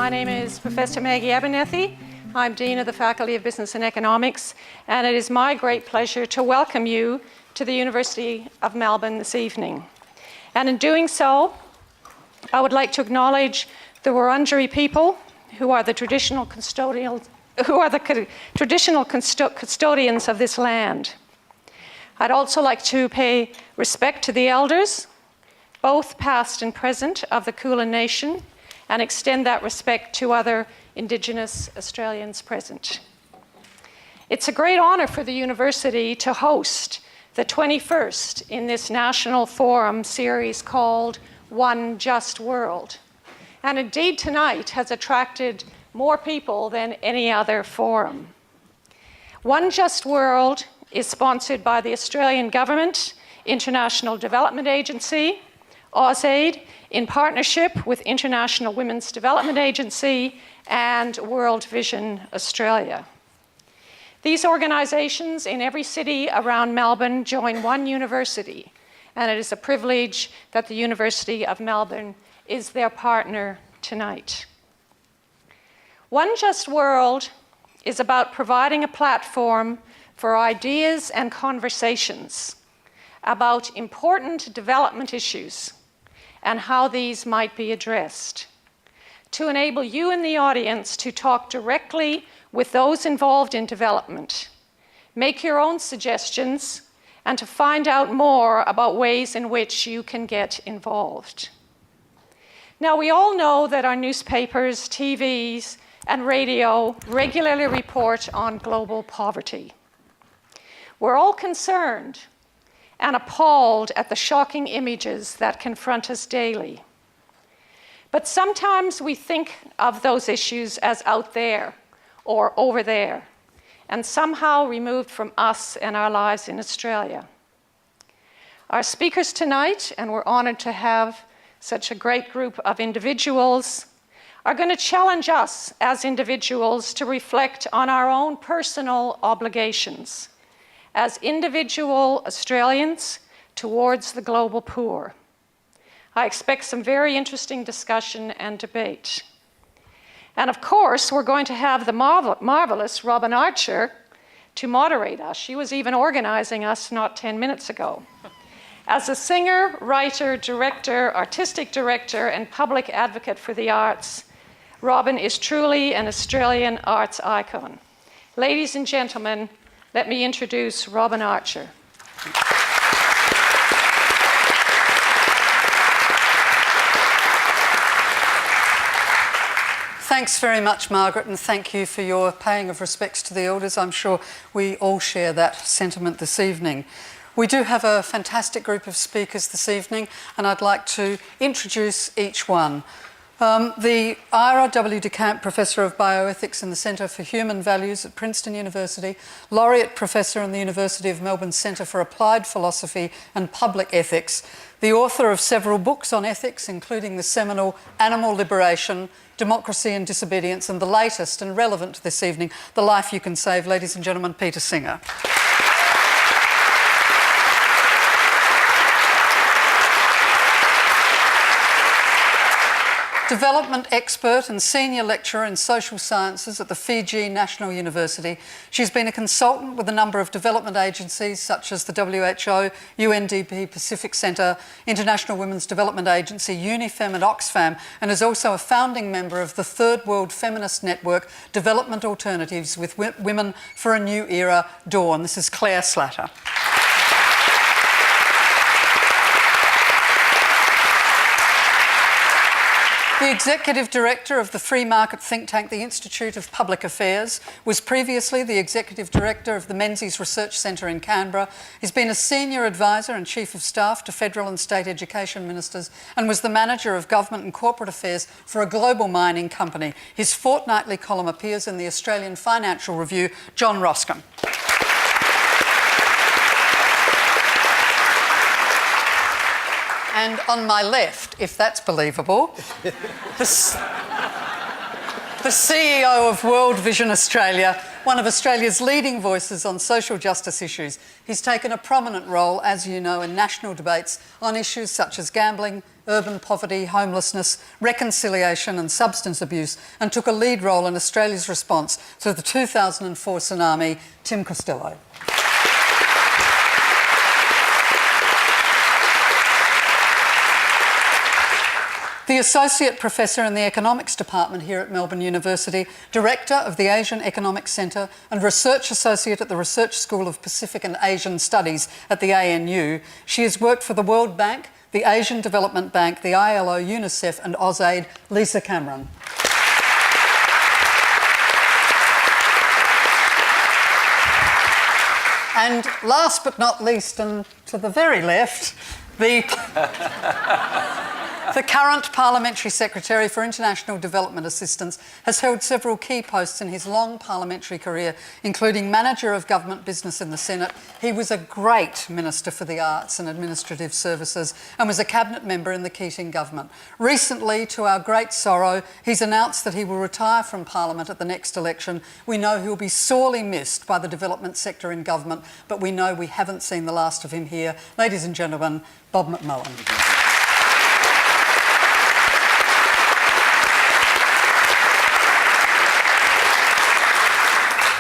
My name is Professor Maggie Abernethy. I'm Dean of the Faculty of Business and Economics, and it is my great pleasure to welcome you to the University of Melbourne this evening. And in doing so, I would like to acknowledge the Wurundjeri people, who are the traditional custodians of this land. I'd also like to pay respect to the elders, both past and present, of the Kulin Nation, and extend that respect to other Indigenous Australians present. It's a great honour for the university to host the 21st in this national forum series called One Just World. And indeed tonight has attracted more people than any other forum. One Just World is sponsored by the Australian Government, International Development Agency, AusAID, in partnership with International Women's Development Agency and World Vision Australia. These organizations in every city around Melbourne join one university, and it is a privilege that the University of Melbourne is their partner tonight. One Just World is about providing a platform for ideas and conversations about important development issues and how these might be addressed, to enable you in the audience to talk directly with those involved in development, make your own suggestions, and to find out more about ways in which you can get involved. Now, we all know that our newspapers, TVs, and radio regularly report on global poverty. We're all concerned and appalled at the shocking images that confront us daily. But sometimes we think of those issues as out there or over there, and somehow removed from us and our lives in Australia. Our speakers tonight, and we're honored to have such a great group of individuals, are going to challenge us as individuals to reflect on our own personal obligations as individual Australians towards the global poor. I expect some very interesting discussion and debate. And of course, we're going to have the marvelous Robin Archer to moderate us. She was even organizing us not 10 minutes ago. As a singer, writer, director, artistic director, and public advocate for the arts, Robin is truly an Australian arts icon. Ladies and gentlemen, let me introduce Robin Archer. Thanks very much, Margaret, and thank you for your paying of respects to the elders. I'm sure we all share that sentiment this evening. We do have a fantastic group of speakers this evening, and I'd like to introduce each one. The IWDA Professor of Bioethics in the Centre for Human Values at Princeton University, Laureate Professor in the University of Melbourne Centre for Applied Philosophy and Public Ethics, the author of several books on ethics, including the seminal Animal Liberation, Democracy and Disobedience, and the latest and relevant to this evening, The Life You Can Save, ladies and gentlemen, Peter Singer. Development expert and senior lecturer in social sciences at the Fiji National University. She's been a consultant with a number of development agencies such as the WHO, UNDP Pacific Centre, International Women's Development Agency, UNIFEM and Oxfam, and is also a founding member of the Third World Feminist Network, Development Alternatives with Women for a New Era, Dawn. This is Claire Slatter. The Executive Director of the free market think tank, the Institute of Public Affairs, was previously the Executive Director of the Menzies Research Centre in Canberra. He's been a Senior Advisor and Chief of Staff to Federal and State Education Ministers and was the Manager of Government and Corporate Affairs for a global mining company. His fortnightly column appears in the Australian Financial Review. John Roscombe. And on my left, if that's believable, the CEO of World Vision Australia, one of Australia's leading voices on social justice issues. He's taken a prominent role, as you know, in national debates on issues such as gambling, urban poverty, homelessness, reconciliation and substance abuse, and took a lead role in Australia's response to the 2004 tsunami. Tim Costello. The Associate Professor in the Economics Department here at Melbourne University, Director of the Asian Economics Centre and Research Associate at the Research School of Pacific and Asian Studies at the ANU. She has worked for the World Bank, the Asian Development Bank, the ILO, UNICEF and AusAID. Lisa Cameron. And last but not least, and to the very left, the current Parliamentary Secretary for International Development Assistance has held several key posts in his long parliamentary career, including Manager of Government Business in the Senate. He was a great Minister for the Arts and Administrative Services and was a Cabinet member in the Keating government. Recently, to our great sorrow, he's announced that he will retire from Parliament at the next election. We know he'll be sorely missed by the development sector in government, but we know we haven't seen the last of him here. Ladies and gentlemen, Bob McMullen.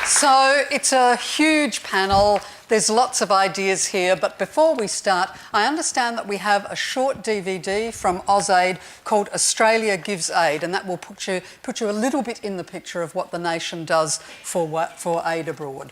So it's a huge panel, there's lots of ideas here, but before we start, I understand that we have a short DVD from AusAID called Australia Gives Aid, and that will put you a little bit in the picture of what the nation does for aid abroad.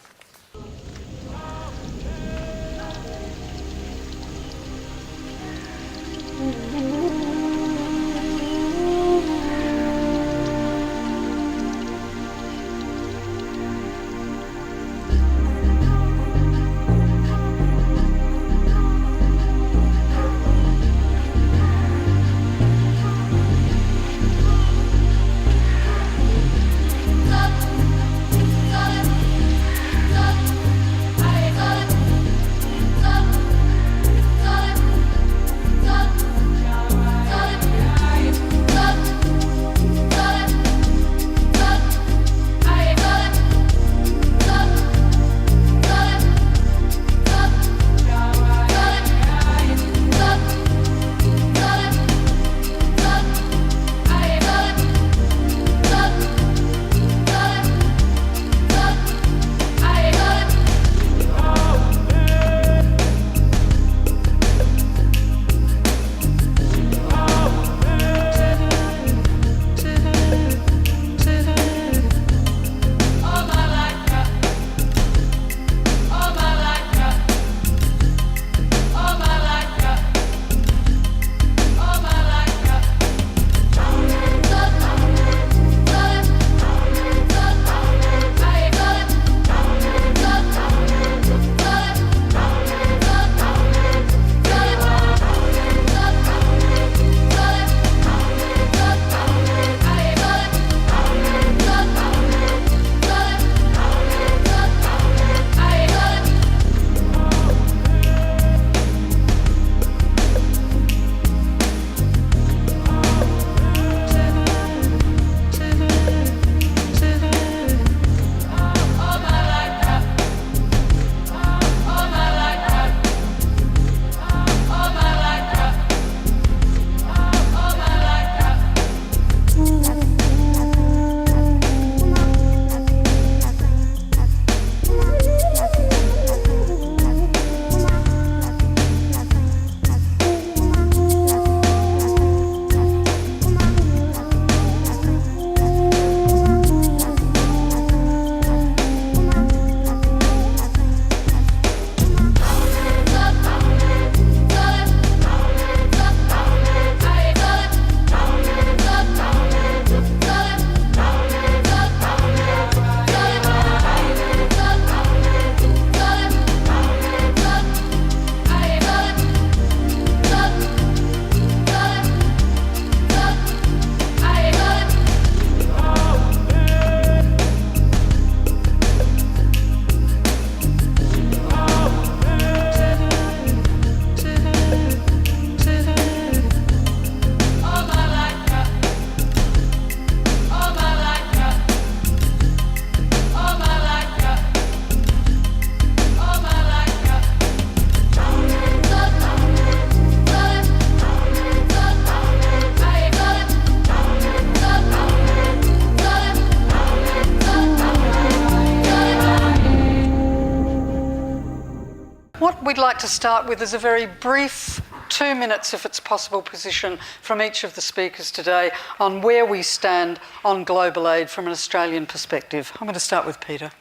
we'd like to start with is a very brief 2 minutes, if it's possible, position from each of the speakers today on where we stand on global aid from an Australian perspective. I'm going to start with Peter.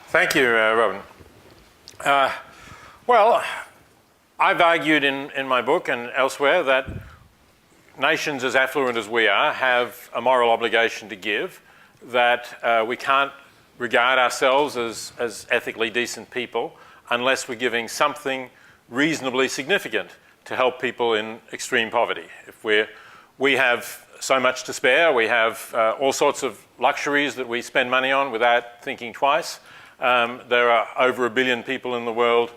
Thank you, Robin. Well, I've argued in my book and elsewhere that nations as affluent as we are have a moral obligation to give, that we can't regard ourselves as ethically decent people unless we're giving something reasonably significant to help people in extreme poverty. If we have so much to spare, we have all sorts of luxuries that we spend money on without thinking twice. There are over 1 billion people in the world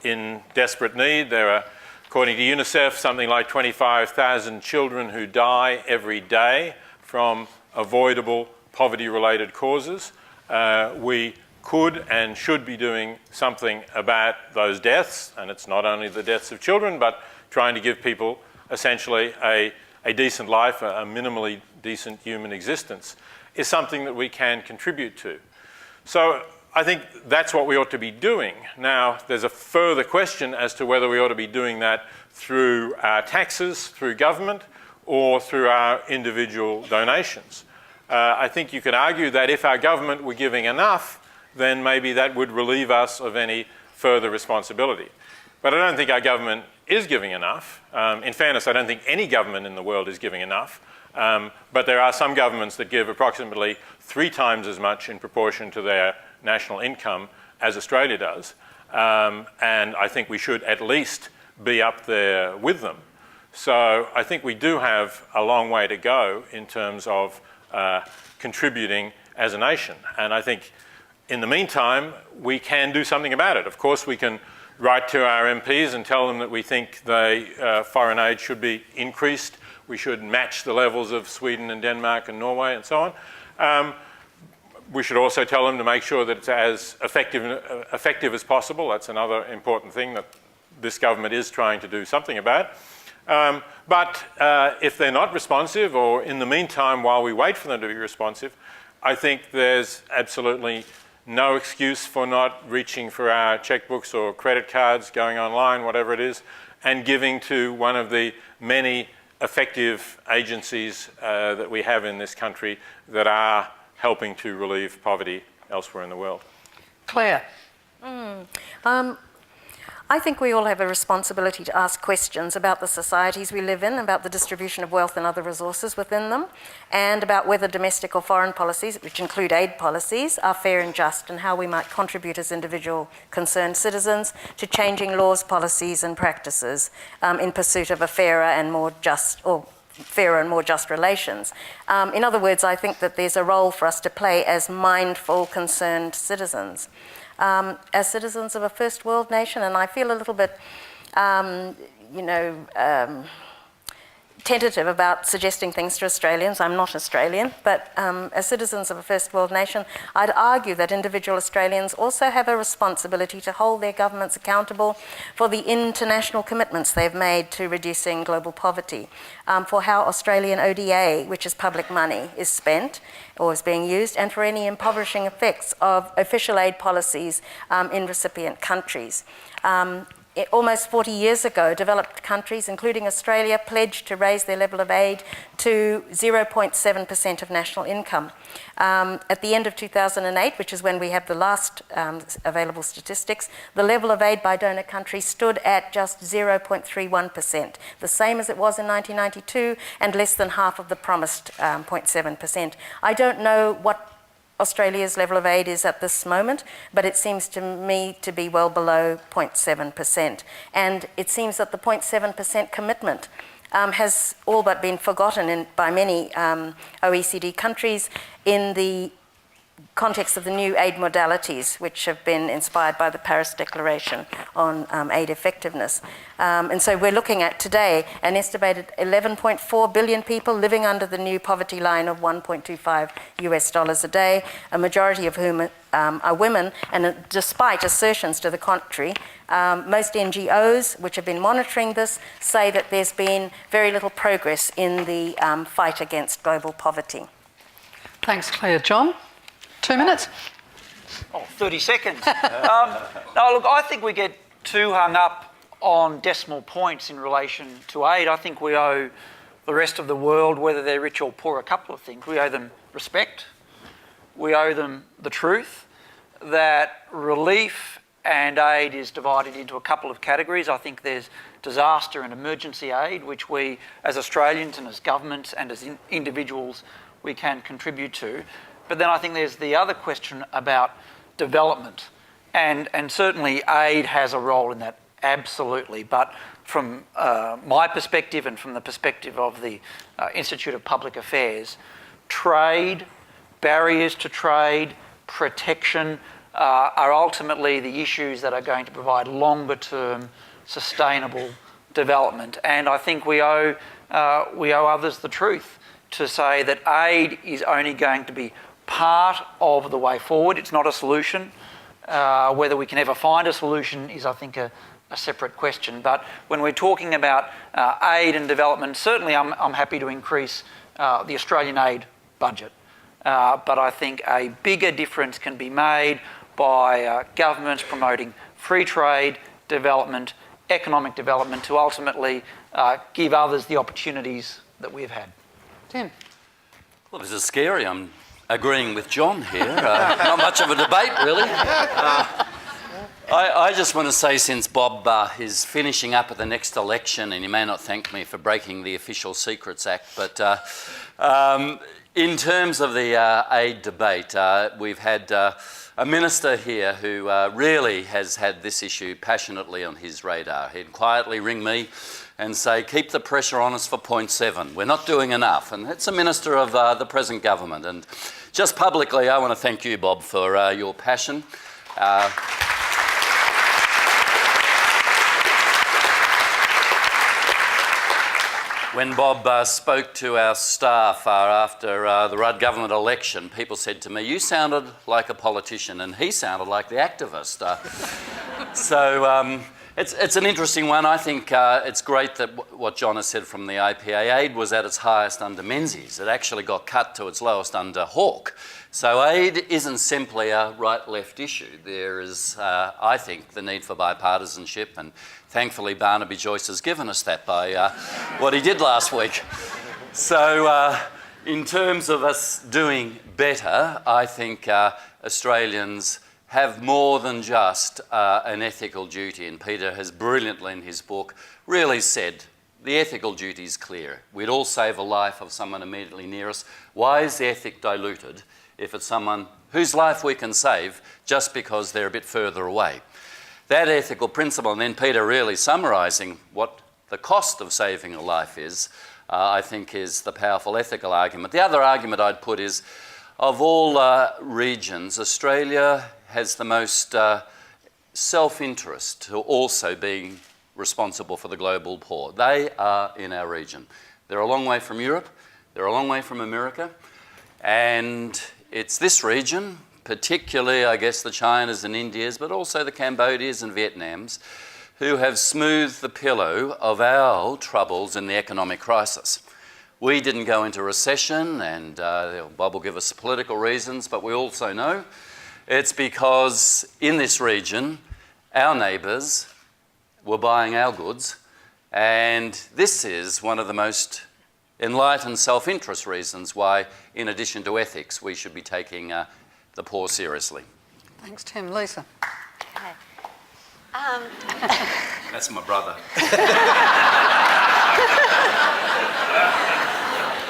in desperate need. There are, according to UNICEF, something like 25,000 children who die every day from avoidable poverty-related causes. We could and should be doing something about those deaths, and it's not only the deaths of children, but trying to give people essentially a decent life, a minimally decent human existence, is something that we can contribute to. So I think that's what we ought to be doing. Now, there's a further question as to whether we ought to be doing that through our taxes, through government, or through our individual donations. I think you could argue that if our government were giving enough, then maybe that would relieve us of any further responsibility. But I don't think our government is giving enough. In fairness, I don't think any government in the world is giving enough. But there are some governments that give approximately 3 times as much in proportion to their national income as Australia does. And I think we should at least be up there with them. So I think we do have a long way to go in terms of contributing as a nation. And I think in the meantime, we can do something about it. Of course, we can write to our MPs and tell them that we think foreign aid should be increased. We should match the levels of Sweden and Denmark and Norway and so on. We should also tell them to make sure that it's as effective as possible. That's another important thing that this government is trying to do something about. But if they're not responsive, or in the meantime, while we wait for them to be responsive, I think there's absolutely no excuse for not reaching for our checkbooks or credit cards, going online, whatever it is, and giving to one of the many effective agencies that we have in this country that are helping to relieve poverty elsewhere in the world. Claire. I think we all have a responsibility to ask questions about the societies we live in, about the distribution of wealth and other resources within them, and about whether domestic or foreign policies, which include aid policies, are fair and just, and how we might contribute as individual concerned citizens to changing laws, policies and practices in pursuit of a fairer and more just relations. In other words, I think that there's a role for us to play as mindful, concerned citizens. As citizens of a first world nation, and I feel a little bit, tentative about suggesting things to Australians. I'm not Australian, but as citizens of a first world nation, I'd argue that individual Australians also have a responsibility to hold their governments accountable for the international commitments they've made to reducing global poverty, for how Australian ODA, which is public money, is spent or is being used, and for any impoverishing effects of official aid policies in recipient countries. Almost 40 years ago, developed countries, including Australia, pledged to raise their level of aid to 0.7% of national income. At the end of 2008, which is when we have the last available statistics, the level of aid by donor countries stood at just 0.31%, the same as it was in 1992 and less than half of the promised 0.7%. I don't know what Australia's level of aid is at this moment, but it seems to me to be well below 0.7%. And it seems that the 0.7% commitment has all but been forgotten by many OECD countries in the context of the new aid modalities, which have been inspired by the Paris Declaration on aid effectiveness. And so we're looking at today an estimated 11.4 billion people living under the new poverty line of $1.25 a day, a majority of whom are women, and despite assertions to the contrary, most NGOs which have been monitoring this say that there's been very little progress in the fight against global poverty. Thanks, Claire. John? 2 minutes. 30 seconds. No, look, I think we get too hung up on decimal points in relation to aid. I think we owe the rest of the world, whether they're rich or poor, a couple of things. We owe them respect. We owe them the truth that relief and aid is divided into a couple of categories. I think there's disaster and emergency aid, which we, as Australians and as governments and as individuals, we can contribute to. But then I think there's the other question about development. And certainly aid has a role in that, absolutely. But from my perspective and from the perspective of the Institute of Public Affairs, trade, barriers to trade, protection are ultimately the issues that are going to provide longer term sustainable development. And I think we owe others the truth to say that aid is only going to be part of the way forward. It's not a solution. Whether we can ever find a solution is, I think, a separate question. But when we're talking about aid and development, certainly I'm happy to increase the Australian aid budget. But I think a bigger difference can be made by governments promoting free trade, development, economic development to ultimately give others the opportunities that we've had. Tim? Well, this is scary. I'm agreeing with John here. Not much of a debate, really. I just want to say, since Bob is finishing up at the next election, and he may not thank me for breaking the Official Secrets Act, but in terms of the aid debate, we've had a minister here who really has had this issue passionately on his radar. He'd quietly ring me and say, keep the pressure on us for 0.7. We're not doing enough. And it's a minister of the present government. And just publicly, I want to thank you, Bob, for your passion. When Bob spoke to our staff after the Rudd government election, people said to me, you sounded like a politician, and he sounded like the activist. So it's an interesting one. I think it's great that what John has said from the IPA, aid was at its highest under Menzies. It actually got cut to its lowest under Hawke. So aid isn't simply a right-left issue. There is, I think, the need for bipartisanship, and thankfully Barnaby Joyce has given us that by what he did last week. So in terms of us doing better, I think Australians have more than just an ethical duty, and Peter has brilliantly in his book really said the ethical duty is clear. We'd all save a life of someone immediately near us. Why is the ethic diluted if it's someone whose life we can save just because they're a bit further away? That ethical principle, and then Peter really summarising what the cost of saving a life is, I think is the powerful ethical argument. The other argument I'd put is, of all regions, Australia has the most self-interest to also being responsible for the global poor. They are in our region. They're a long way from Europe, they're a long way from America, and it's this region, particularly, I guess, the Chinas and Indias, but also the Cambodias and Vietnams, who have smoothed the pillow of our troubles in the economic crisis. We didn't go into recession, and Bob will give us political reasons, but we also know it's because in this region, our neighbours were buying our goods, and this is one of the most enlightened self-interest reasons why, in addition to ethics, we should be taking the poor seriously. Thanks, Tim. Lisa? Okay. That's my brother.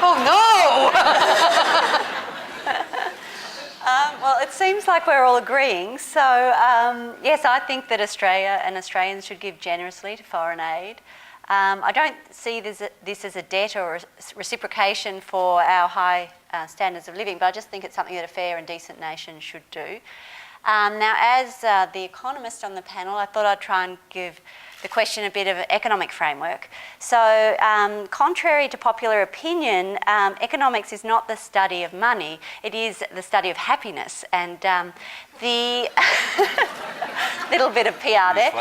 Oh, no! Well, it seems like we're all agreeing. So, yes, I think that Australia and Australians should give generously to foreign aid. I don't see this as a debt or a reciprocation for our high standards of living, but I just think it's something that a fair and decent nation should do. Now, as the economist on the panel, I thought I'd try and give the question a bit of an economic framework. So, contrary to popular opinion, economics is not the study of money, it is the study of happiness. And the Little bit of PR there.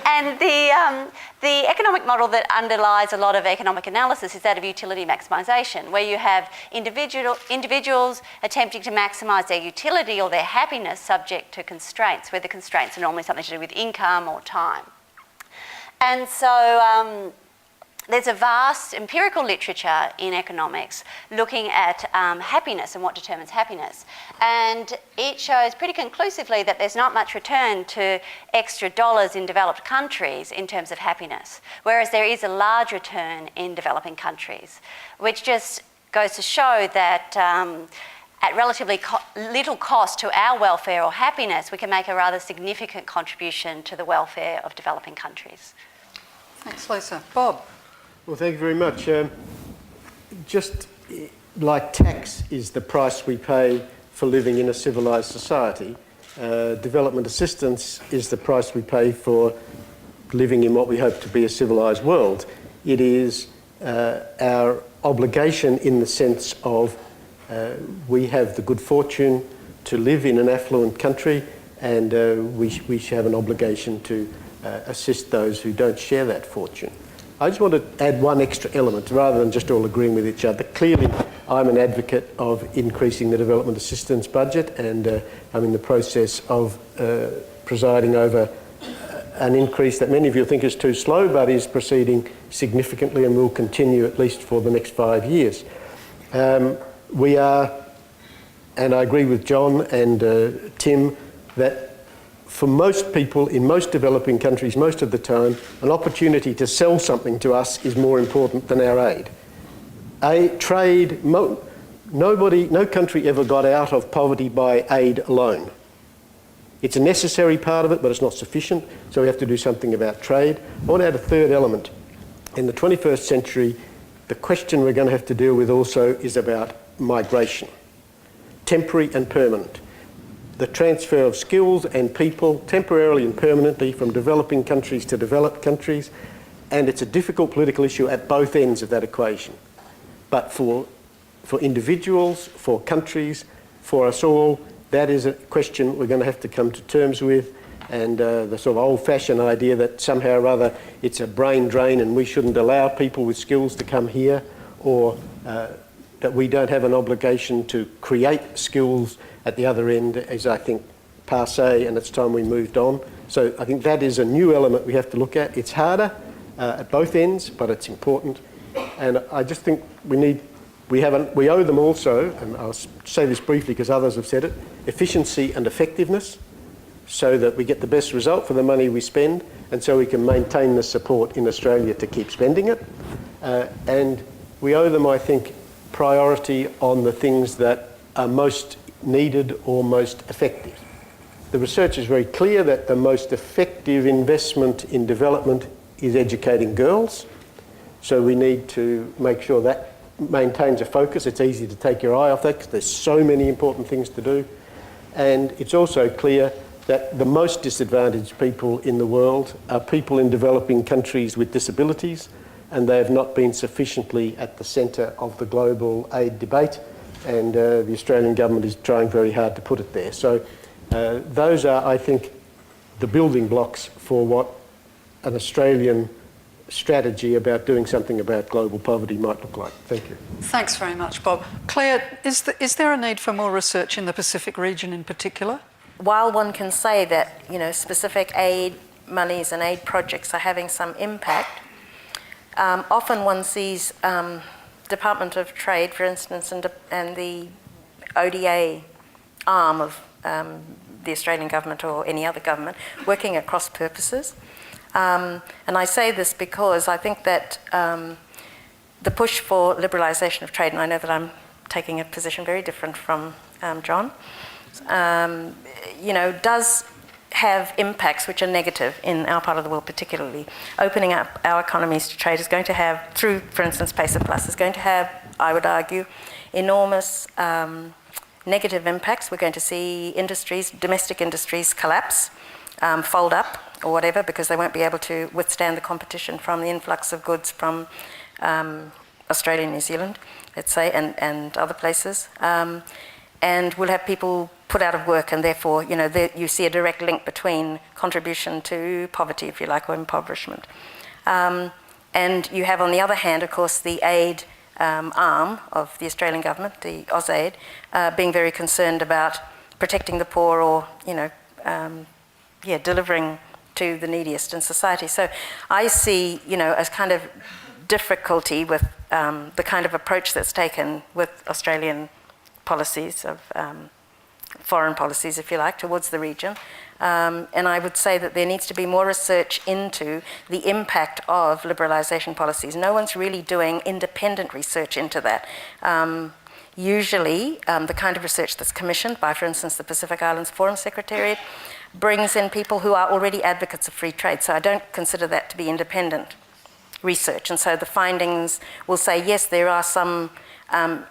And the economic model that underlies a lot of economic analysis is that of utility maximisation, where you have individuals attempting to maximise their utility or their happiness subject to constraints, where the constraints are normally something to do with income or time. And so there's a vast empirical literature in economics looking at happiness and what determines happiness. And it shows pretty conclusively that there's not much return to extra dollars in developed countries in terms of happiness, whereas there is a large return in developing countries, which just goes to show that at relatively little cost to our welfare or happiness, we can make a rather significant contribution to the welfare of developing countries. Thanks, Lisa. Bob? Well, thank you very much. Just like tax is the price we pay for living in a civilised society, development assistance is the price we pay for living in what we hope to be a civilised world. It is our obligation in the sense of we have the good fortune to live in an affluent country, and we should have an obligation to assist those who don't share that fortune. I just want to add one extra element rather than just all agreeing with each other. Clearly, I'm an advocate of increasing the development assistance budget, and I'm in the process of presiding over an increase that many of you think is too slow, but is proceeding significantly and will continue at least for the next 5 years. We are, and I agree with John and Tim, that for most people in most developing countries, most of the time, an opportunity to sell something to us is more important than our aid. No country ever got out of poverty by aid alone. It's a necessary part of it, but it's not sufficient, so we have to do something about trade. I want to add a third element. In the 21st century, the question we're going to have to deal with also is about migration, temporary and permanent. The transfer of skills and people temporarily and permanently from developing countries to developed countries, and it's a difficult political issue at both ends of that equation. But for individuals, for countries, for us all, that is a question we're going to have to come to terms with, and the sort of old-fashioned idea that somehow or other it's a brain drain and we shouldn't allow people with skills to come here, or that we don't have an obligation to create skills at the other end is, I think, passé, and it's time we moved on. So I think that is a new element we have to look at. It's harder at both ends, but it's important. And I just think we owe them also, and I'll say this briefly because others have said it, efficiency and effectiveness, so that we get the best result for the money we spend, and so we can maintain the support in Australia to keep spending it. And we owe them, I think, priority on the things that are most needed or most effective. The research is very clear that the most effective investment in development is educating girls. So we need to make sure that maintains a focus. It's easy to take your eye off that because there's so many important things to do. And it's also clear that the most disadvantaged people in the world are people in developing countries with disabilities, and they have not been sufficiently at the centre of the global aid debate. And the Australian government is trying very hard to put it there. So those are, I think, the building blocks for what an Australian strategy about doing something about global poverty might look like. Thank you. Thanks very much, Bob. Claire, is there a need for more research in the Pacific region in particular? While one can say that, specific aid monies and aid projects are having some impact, often one sees Department of Trade, for instance, and the ODA arm of the Australian government or any other government working at cross purposes. And I say this because I think that the push for liberalisation of trade, and I know that I'm taking a position very different from John, does have impacts which are negative in our part of the world particularly. Opening up our economies to trade is going to have, through, for instance, PACER Plus, is going to have, I would argue, enormous negative impacts. We're going to see industries, domestic industries collapse, fold up or whatever, because they won't be able to withstand the competition from the influx of goods from Australia and New Zealand, let's say, and other places. And we'll have people put out of work, and therefore, you see a direct link between contribution to poverty, if you like, or impoverishment. And you have, on the other hand, of course, the aid arm of the Australian government, the AusAID, being very concerned about protecting the poor, or delivering to the neediest in society. So I see, a kind of difficulty with the kind of approach that's taken with Australian policies of foreign policies, if you like, towards the region. And I would say that there needs to be more research into the impact of liberalisation policies. No one's really doing independent research into that. Usually, the kind of research that's commissioned by, for instance, the Pacific Islands Forum Secretariat brings in people who are already advocates of free trade. So I don't consider that to be independent research. And so the findings will say, yes, there are some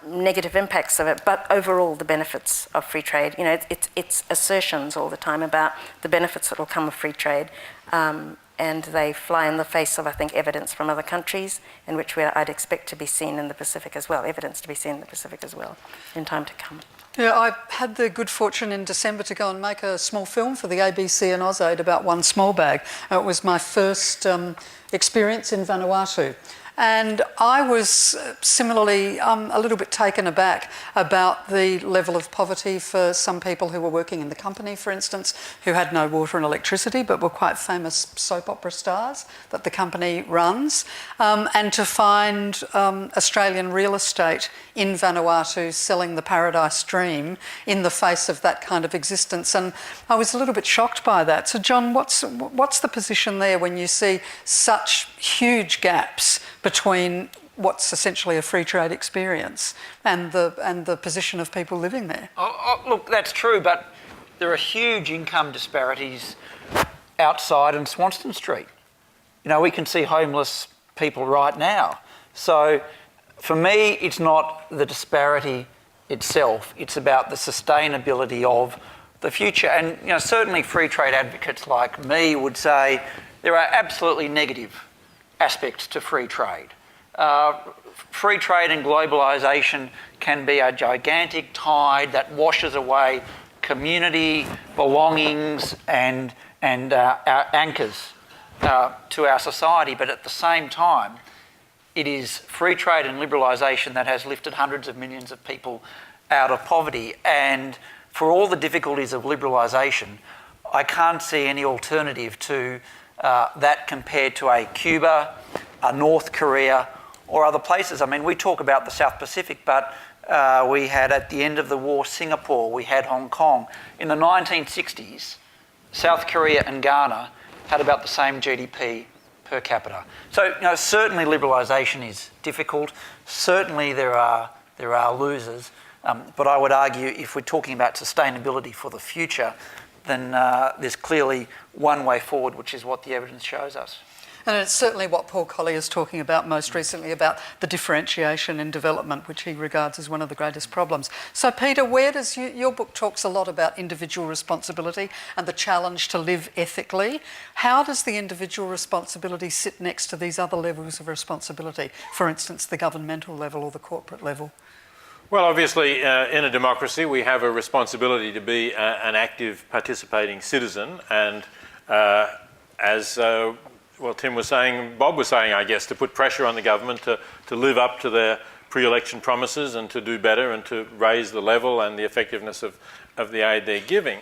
negative impacts of it, but overall the benefits of free trade, it's assertions all the time about the benefits that will come of free trade, and they fly in the face of, I think, evidence from other countries, in which I'd expect to be seen in the Pacific as well, evidence to be seen in the Pacific as well, in time to come. Yeah, I had the good fortune in December to go and make a small film for the ABC and AusAID about one small bag. It was my first experience in Vanuatu. And I was similarly a little bit taken aback about the level of poverty for some people who were working in the company, for instance, who had no water and electricity, but were quite famous soap opera stars that the company runs. And to find Australian real estate in Vanuatu selling the Paradise Dream in the face of that kind of existence. And I was a little bit shocked by that. So, John, what's the position there when you see such huge gaps between what's essentially a free trade experience and the position of people living there? Look, that's true, but there are huge income disparities outside in Swanston Street. We can see homeless people right now. So for me, it's not the disparity itself, it's about the sustainability of the future. And certainly free trade advocates like me would say there are absolutely negative aspects to free trade. Free trade and globalisation can be a gigantic tide that washes away community belongings and our anchors to our society, but at the same time, it is free trade and liberalisation that has lifted hundreds of millions of people out of poverty. And for all the difficulties of liberalisation, I can't see any alternative to that compared to a Cuba, a North Korea, or other places. I mean, we talk about the South Pacific, but we had at the end of the war Singapore, we had Hong Kong. In the 1960s, South Korea and Ghana had about the same GDP per capita. So, certainly liberalisation is difficult. Certainly there are losers. But I would argue if we're talking about sustainability for the future, then there's clearly one way forward, which is what the evidence shows us. And it's certainly what Paul Collier is talking about most recently, about the differentiation in development, which he regards as one of the greatest problems. So, Peter, where does your book talks a lot about individual responsibility and the challenge to live ethically. How does the individual responsibility sit next to these other levels of responsibility, for instance, the governmental level or the corporate level? Well, obviously, in a democracy, we have a responsibility to be an active, participating citizen, and as Tim was saying, Bob was saying, I guess, to put pressure on the government to live up to their pre-election promises and to do better and to raise the level and the effectiveness of the aid they're giving.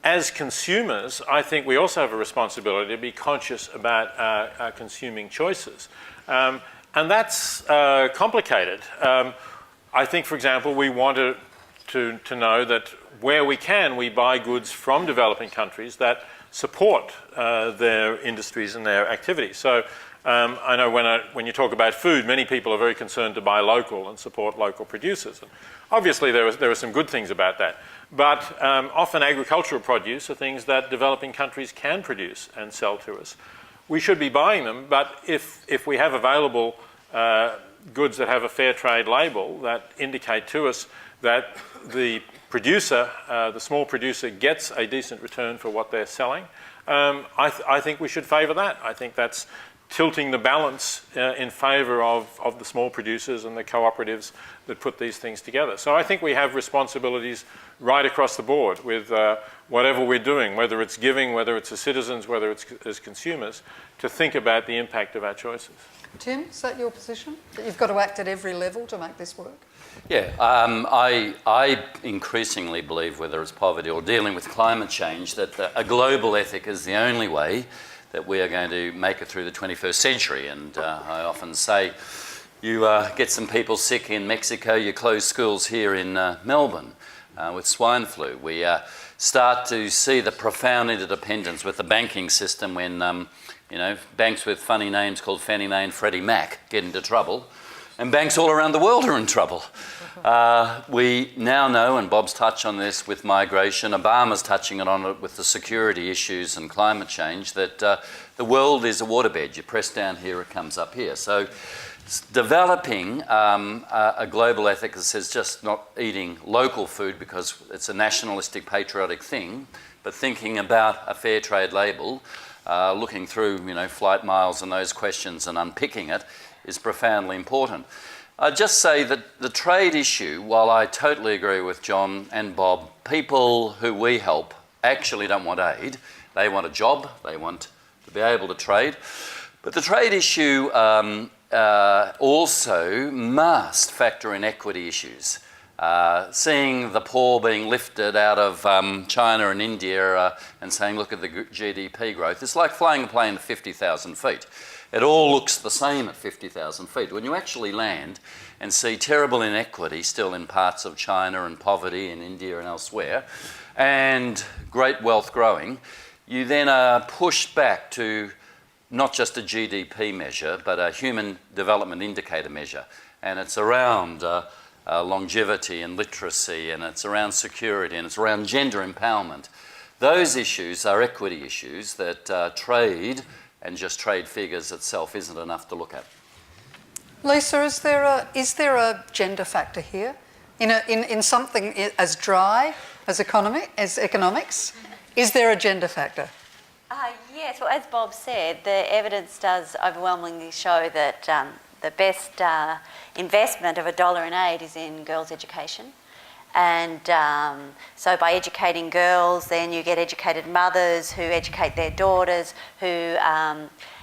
As consumers, I think we also have a responsibility to be conscious about our consuming choices. And that's complicated. I think, for example, we want to know that where we can, we buy goods from developing countries that support their industries and their activities. So I know when you talk about food, many people are very concerned to buy local and support local producers. And obviously, there are some good things about that. But often agricultural produce are things that developing countries can produce and sell to us. We should be buying them, but if we have available goods that have a fair trade label that indicate to us that the producer, the small producer, gets a decent return for what they're selling, I think we should favour that. I think that's tilting the balance in favour of the small producers and the cooperatives that put these things together. So I think we have responsibilities right across the board with whatever we're doing, whether it's giving, whether it's as citizens, whether it's as consumers, to think about the impact of our choices. Tim, is that your position? That you've got to act at every level to make this work? Yeah, I increasingly believe, whether it's poverty or dealing with climate change, that a global ethic is the only way that we are going to make it through the 21st century. And I often say, you get some people sick in Mexico, you close schools here in Melbourne with swine flu. We start to see the profound interdependence with the banking system when banks with funny names called Fannie Mae and Freddie Mac get into trouble, and banks all around the world are in trouble. We now know, and Bob's touched on this with migration, Obama's touching on it with the security issues and climate change, that the world is a waterbed. You press down here, it comes up here. So developing a global ethic that says just not eating local food because it's a nationalistic, patriotic thing, but thinking about a fair trade label, looking through flight miles and those questions and unpicking it is profoundly important. I'd just say that the trade issue, while I totally agree with John and Bob, people who we help actually don't want aid. They want a job, they want to be able to trade. But the trade issue also must factor in equity issues. Seeing the poor being lifted out of China and India and saying, look at the GDP growth, it's like flying a plane at 50,000 feet. It all looks the same at 50,000 feet. When you actually land and see terrible inequity still in parts of China and poverty in India and elsewhere, and great wealth growing, you then are pushed back to not just a GDP measure, but a human development indicator measure. And it's around longevity and literacy, and it's around security, and it's around gender empowerment. Those issues are equity issues that trade and just trade figures itself isn't enough to look at. Lisa, is there a gender factor here? In something as dry as economics, is there a gender factor? Yes, well, as Bob said, the evidence does overwhelmingly show that the best investment of $1 in aid is in girls' education. And so by educating girls, then you get educated mothers who educate their daughters, who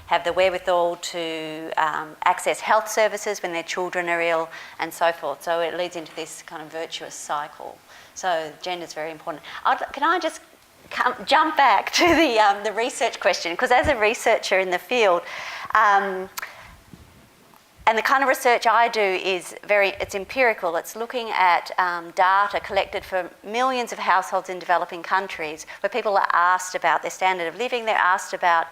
have the wherewithal to access health services when their children are ill, and so forth. So it leads into this kind of virtuous cycle. So gender is very important. Can I just jump back to the research question? Because as a researcher in the field, and the kind of research I do is it's empirical. It's looking at data collected for millions of households in developing countries where people are asked about their standard of living, they're asked about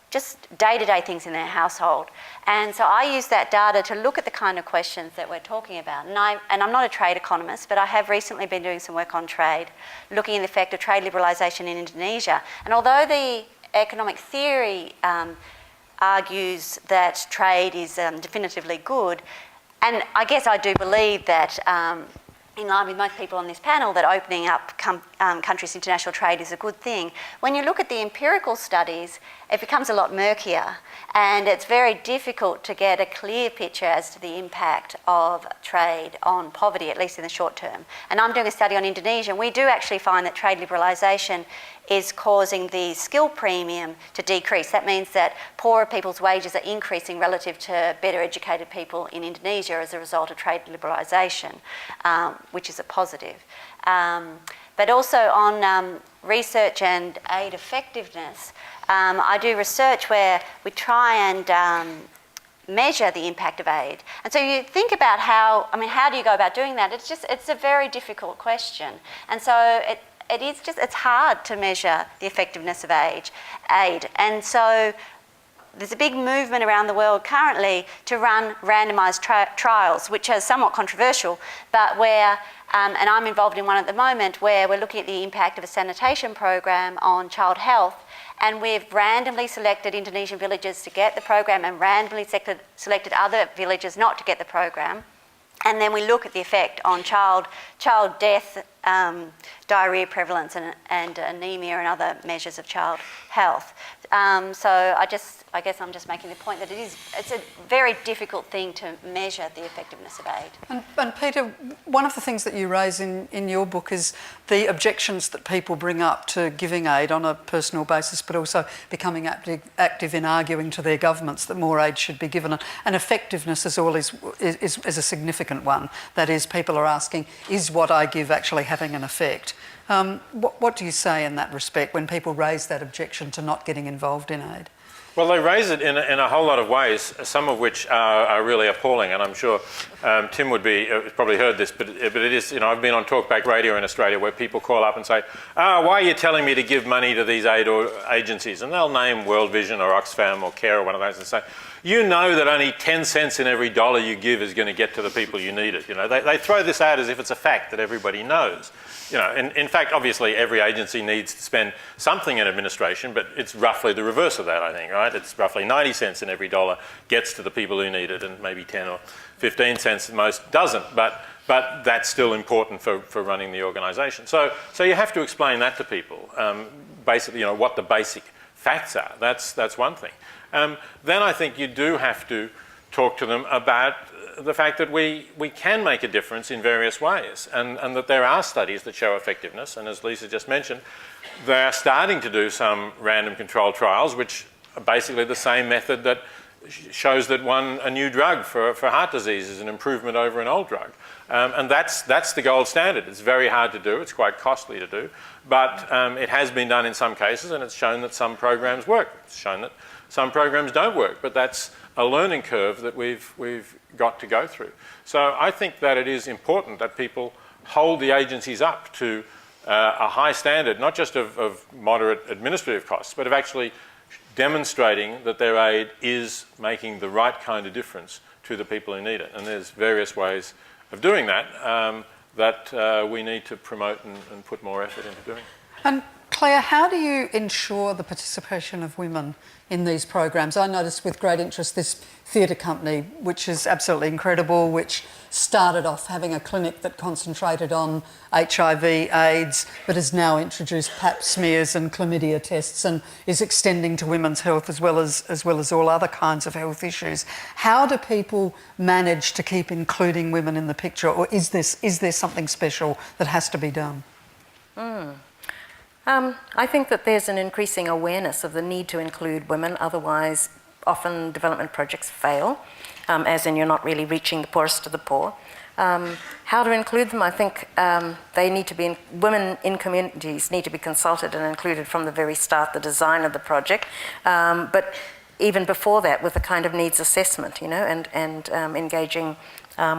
just day-to-day things in their household. And so I use that data to look at the kind of questions that we're talking about. And I'm not a trade economist, but I have recently been doing some work on trade, looking at the effect of trade liberalisation in Indonesia. And although the economic theory argues that trade is definitively good, and I guess I do believe that, in line with most people on this panel, that opening up countries' international trade is a good thing. When you look at the empirical studies, it becomes a lot murkier, and it's very difficult to get a clear picture as to the impact of trade on poverty, at least in the short term. And I'm doing a study on Indonesia, and we do actually find that trade liberalisation is causing the skill premium to decrease. That means that poorer people's wages are increasing relative to better educated people in Indonesia as a result of trade liberalisation, which is a positive. But also on research and aid effectiveness, I do research where we try and measure the impact of aid. And so you think about how do you go about doing that? It's a very difficult question. And so it's hard to measure the effectiveness of aid. And so there's a big movement around the world currently to run randomised trials, which are somewhat controversial, but where, and I'm involved in one at the moment, where we're looking at the impact of a sanitation program on child health. And we've randomly selected Indonesian villages to get the program and randomly selected other villages not to get the program. And then we look at the effect on child death diarrhea prevalence and anemia and other measures of child health. So I guess I'm just making the point that it's a very difficult thing to measure the effectiveness of aid. And Peter, one of the things that you raise in your book is the objections that people bring up to giving aid on a personal basis, but also becoming active in arguing to their governments that more aid should be given. And effectiveness is a significant one. That is, people are asking, is what I give actually having an effect? What do you say in that respect when people raise that objection to not getting involved in aid? Well, they raise it in a whole lot of ways, some of which are really appalling, and I'm sure Tim would be probably heard this, but it is, I've been on talkback radio in Australia where people call up and say, why are you telling me to give money to these aid agencies? And they'll name World Vision or Oxfam or CARE or one of those and say, you know that only 10 cents in every dollar you give is going to get to the people you need it. They throw this out as if it's a fact that everybody knows. In fact, obviously, every agency needs to spend something in administration, but it's roughly the reverse of that, I think, right? It's roughly 90 cents in every dollar gets to the people who need it, and maybe 10 or 15 cents at most doesn't, but that's still important for running the organisation. So you have to explain that to people, basically, what the basic facts are. That's one thing. Then I think you do have to talk to them about the fact that we can make a difference in various ways, and that there are studies that show effectiveness, and as Lisa just mentioned, they are starting to do some random controlled trials, which are basically the same method that shows that a new drug for heart disease is an improvement over an old drug. And that's the gold standard. It's very hard to do, it's quite costly to do, but it has been done in some cases, and it's shown that some programs work. It's shown that some programs don't work, but that's a learning curve that we've got to go through. So I think that it is important that people hold the agencies up to a high standard, not just of moderate administrative costs, but of actually demonstrating that their aid is making the right kind of difference to the people who need it. And there's various ways of doing that that we need to promote and put more effort into doing. And Claire, how do you ensure the participation of women in these programs? I noticed with great interest this theatre company, which is absolutely incredible, which started off having a clinic that concentrated on HIV, AIDS, but has now introduced pap smears and chlamydia tests and is extending to women's health as well as all other kinds of health issues. How do people manage to keep including women in the picture, or is there something special that has to be done? I think that there's an increasing awareness of the need to include women, otherwise often development projects fail, as in you're not really reaching the poorest of the poor. How to include them? I think they need to be, women in communities need to be consulted and included from the very start, the design of the project, but even before that with a kind of needs assessment, and engaging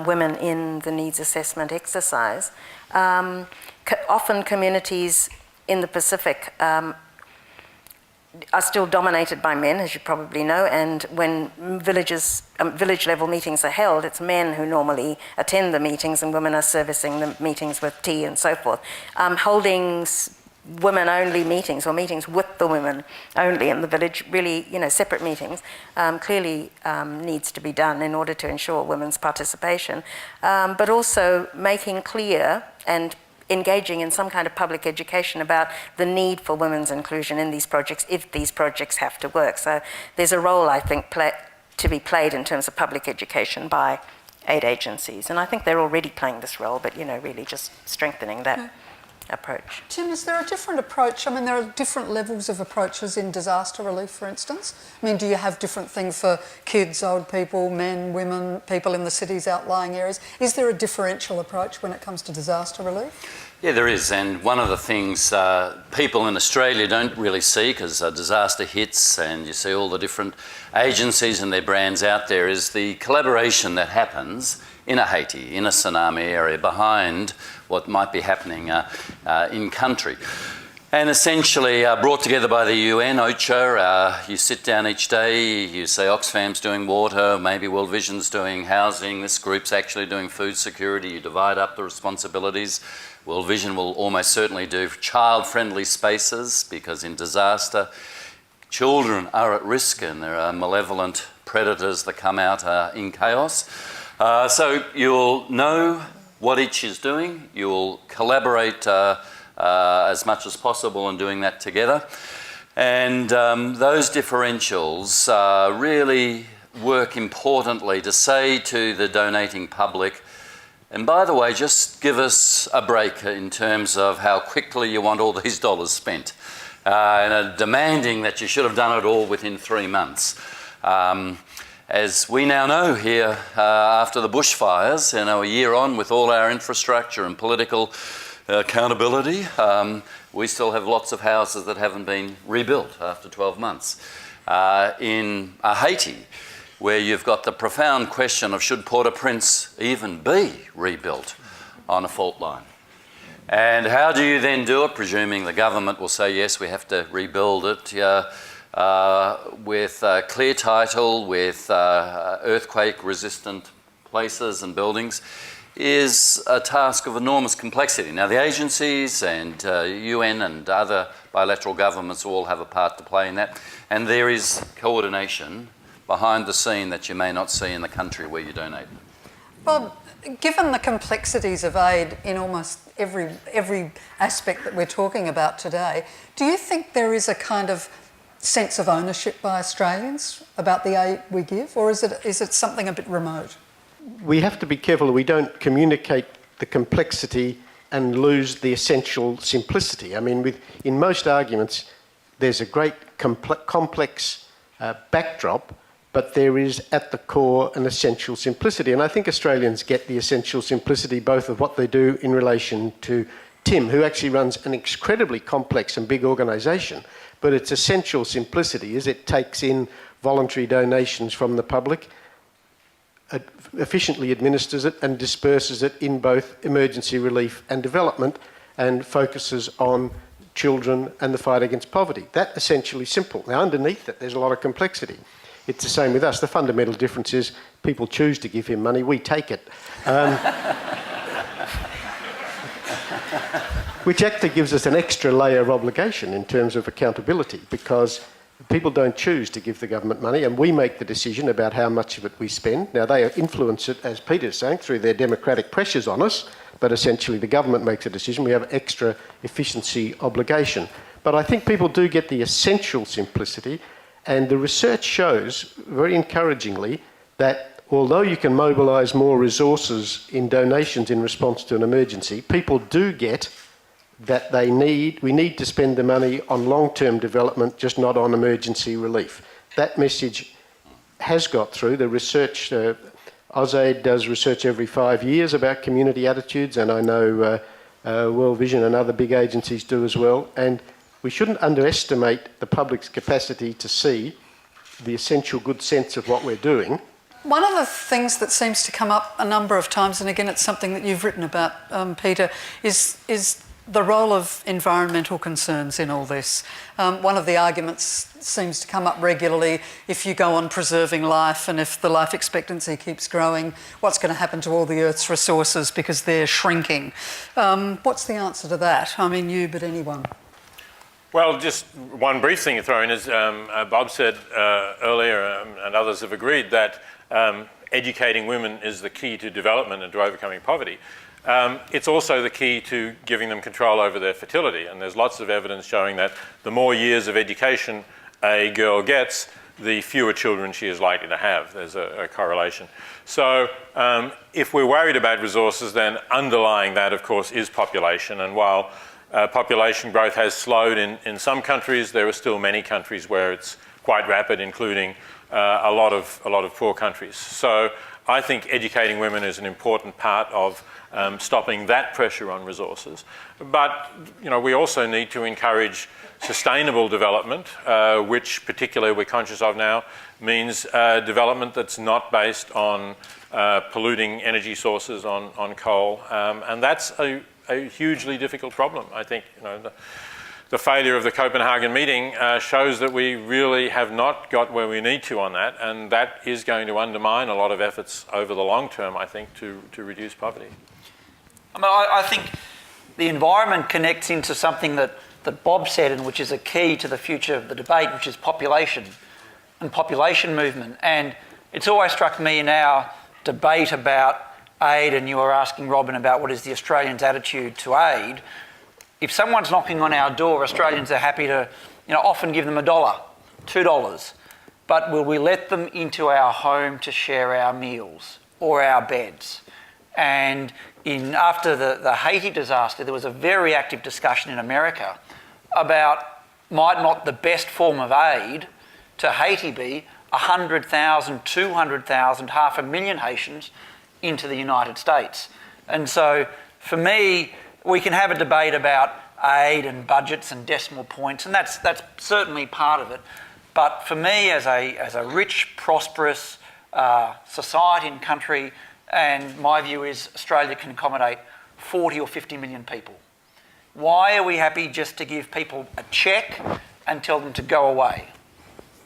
women in the needs assessment exercise. Often communities in the Pacific are still dominated by men, as you probably know, and when village level meetings are held, it's men who normally attend the meetings and women are servicing the meetings with tea and so forth. Holding women-only meetings or meetings with the women only in the village, really, separate meetings, clearly needs to be done in order to ensure women's participation, but also making clear and engaging in some kind of public education about the need for women's inclusion in these projects if these projects have to work. So there's a role, I think, to be played in terms of public education by aid agencies. And I think they're already playing this role, but, really just strengthening that approach. Tim, is there a different approach? I mean, there are different levels of approaches in disaster relief, for instance. I mean, do you have different things for kids, old people, men, women, people in the city's outlying areas? Is there a differential approach when it comes to disaster relief? Yeah, there is, and one of the things people in Australia don't really see, because a disaster hits and you see all the different agencies and their brands out there, is the collaboration that happens in a Haiti, in a tsunami area, behind what might be happening in country. And essentially brought together by the UN, OCHA, you sit down each day, you say Oxfam's doing water, maybe World Vision's doing housing, this group's actually doing food security, you divide up the responsibilities. World Vision will almost certainly do child-friendly spaces, because in disaster, children are at risk and there are malevolent predators that come out in chaos. So you'll know what each is doing. You'll collaborate as much as possible in doing that together. And those differentials really work importantly to say to the donating public, and by the way, just give us a break in terms of how quickly you want all these dollars spent, and demanding that you should have done it all within 3 months. As we now know here, after the bushfires, a year on with all our infrastructure and political accountability, we still have lots of houses that haven't been rebuilt after 12 months. In Haiti, where you've got the profound question of should Port-au-Prince even be rebuilt on a fault line? And how do you then do it, presuming the government will say, yes, we have to rebuild it with clear title, with earthquake-resistant places and buildings, is a task of enormous complexity. Now, the agencies and UN and other bilateral governments all have a part to play in that, and there is coordination behind the scene that you may not see in the country where you donate. Bob, given the complexities of aid in almost every aspect that we're talking about today, do you think there is a kind of sense of ownership by Australians about the aid we give, or is it something a bit remote? We have to be careful that we don't communicate the complexity and lose the essential simplicity. I mean, in most arguments, there's a great complex backdrop, but there is at the core an essential simplicity. And I think Australians get the essential simplicity both of what they do in relation to Tim, who actually runs an incredibly complex and big organisation, but its essential simplicity is it takes in voluntary donations from the public, efficiently administers it and disperses it in both emergency relief and development, and focuses on children and the fight against poverty. That essentially simple. Now, underneath it, there's a lot of complexity. It's the same with us. The fundamental difference is people choose to give him money, we take it. Which actually gives us an extra layer of obligation in terms of accountability, because people don't choose to give the government money, and we make the decision about how much of it we spend. Now, they influence it, as Peter's saying, through their democratic pressures on us, but essentially the government makes a decision. We have extra efficiency obligation. But I think people do get the essential simplicity, and the research shows, very encouragingly, that although you can mobilise more resources in donations in response to an emergency, people do get that we need to spend the money on long-term development, just not on emergency relief. That message has got through. The research, AusAID does research every 5 years about community attitudes, and I know World Vision and other big agencies do as well. And we shouldn't underestimate the public's capacity to see the essential good sense of what we're doing. One of the things that seems to come up a number of times, and again it's something that you've written about, Peter, is the role of environmental concerns in all this. One of the arguments seems to come up regularly: if you go on preserving life and if the life expectancy keeps growing, what's going to happen to all the Earth's resources because they're shrinking? What's the answer to that? I mean, you, but anyone. Well, just one brief thing to throw in is Bob said earlier, and others have agreed, that educating women is the key to development and to overcoming poverty. It's also the key to giving them control over their fertility, and there's lots of evidence showing that the more years of education a girl gets, the fewer children she is likely to have. There's a correlation. So if we're worried about resources, then underlying that, of course, is population. And while population growth has slowed in some countries, there are still many countries where it's quite rapid, including a lot of poor countries. So I think educating women is an important part of stopping that pressure on resources. But we also need to encourage sustainable development, which particularly we're conscious of now means development that's not based on polluting energy sources on coal, and that's a hugely difficult problem. I think the failure of the Copenhagen meeting shows that we really have not got where we need to on that, and that is going to undermine a lot of efforts over the long term, I think, to reduce poverty. I mean, I think the environment connects into something that Bob said, and which is a key to the future of the debate, which is population and population movement. And it's always struck me in our debate about aid, and you were asking Robin about what is the Australians' attitude to aid. If someone's knocking on our door, Australians are happy to, often give them $1, $2. But will we let them into our home to share our meals or our beds? And after the Haiti disaster, there was a very active discussion in America about might not the best form of aid to Haiti be 100,000, 200,000, 500,000 Haitians into the United States. And so for me, we can have a debate about aid and budgets and decimal points, and that's certainly part of it. But for me, as a rich, prosperous society and country, and my view is Australia can accommodate 40 or 50 million people. Why are we happy just to give people a cheque and tell them to go away,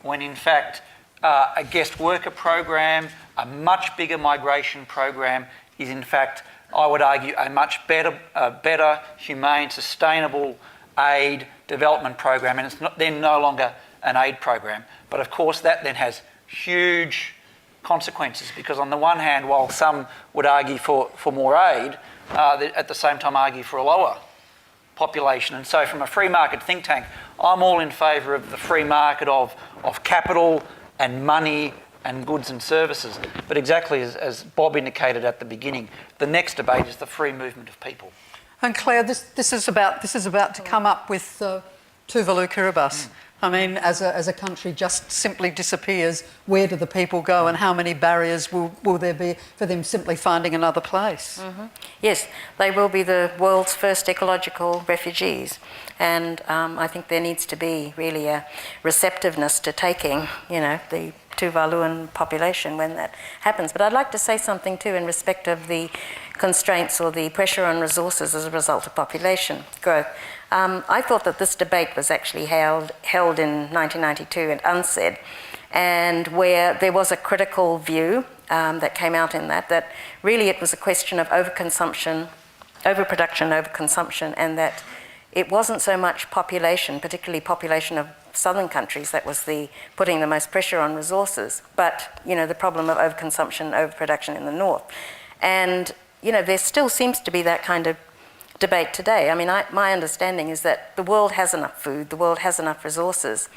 when in fact a guest worker program, a much bigger migration program is in fact, I would argue, a much better, humane, sustainable aid development program, and it's then no longer an aid program. But of course that then has huge consequences, because on the one hand, while some would argue for more aid, they at the same time argue for a lower population. And so from a free market think tank, I'm all in favour of the free market of capital and money and goods and services. But exactly as Bob indicated at the beginning, the next debate is the free movement of people. And Claire, this is about to come up with Tuvalu Kiribati. I mean, as a country just simply disappears, where do the people go, and how many barriers will there be for them simply finding another place? Mm-hmm. Yes, they will be the world's first ecological refugees, and I think there needs to be really a receptiveness to taking, the Tuvaluan population when that happens. But I'd like to say something too in respect of the constraints or the pressure on resources as a result of population growth. I thought that this debate was actually held in 1992 at UNCED, and where there was a critical view that came out in that really it was a question of overconsumption, overproduction, overconsumption, and that it wasn't so much population, particularly population of southern countries, that was putting the most pressure on resources, but the problem of overconsumption, overproduction in the north. And there still seems to be that kind of debate today. I mean, my understanding is that the world has enough food, the world has enough resources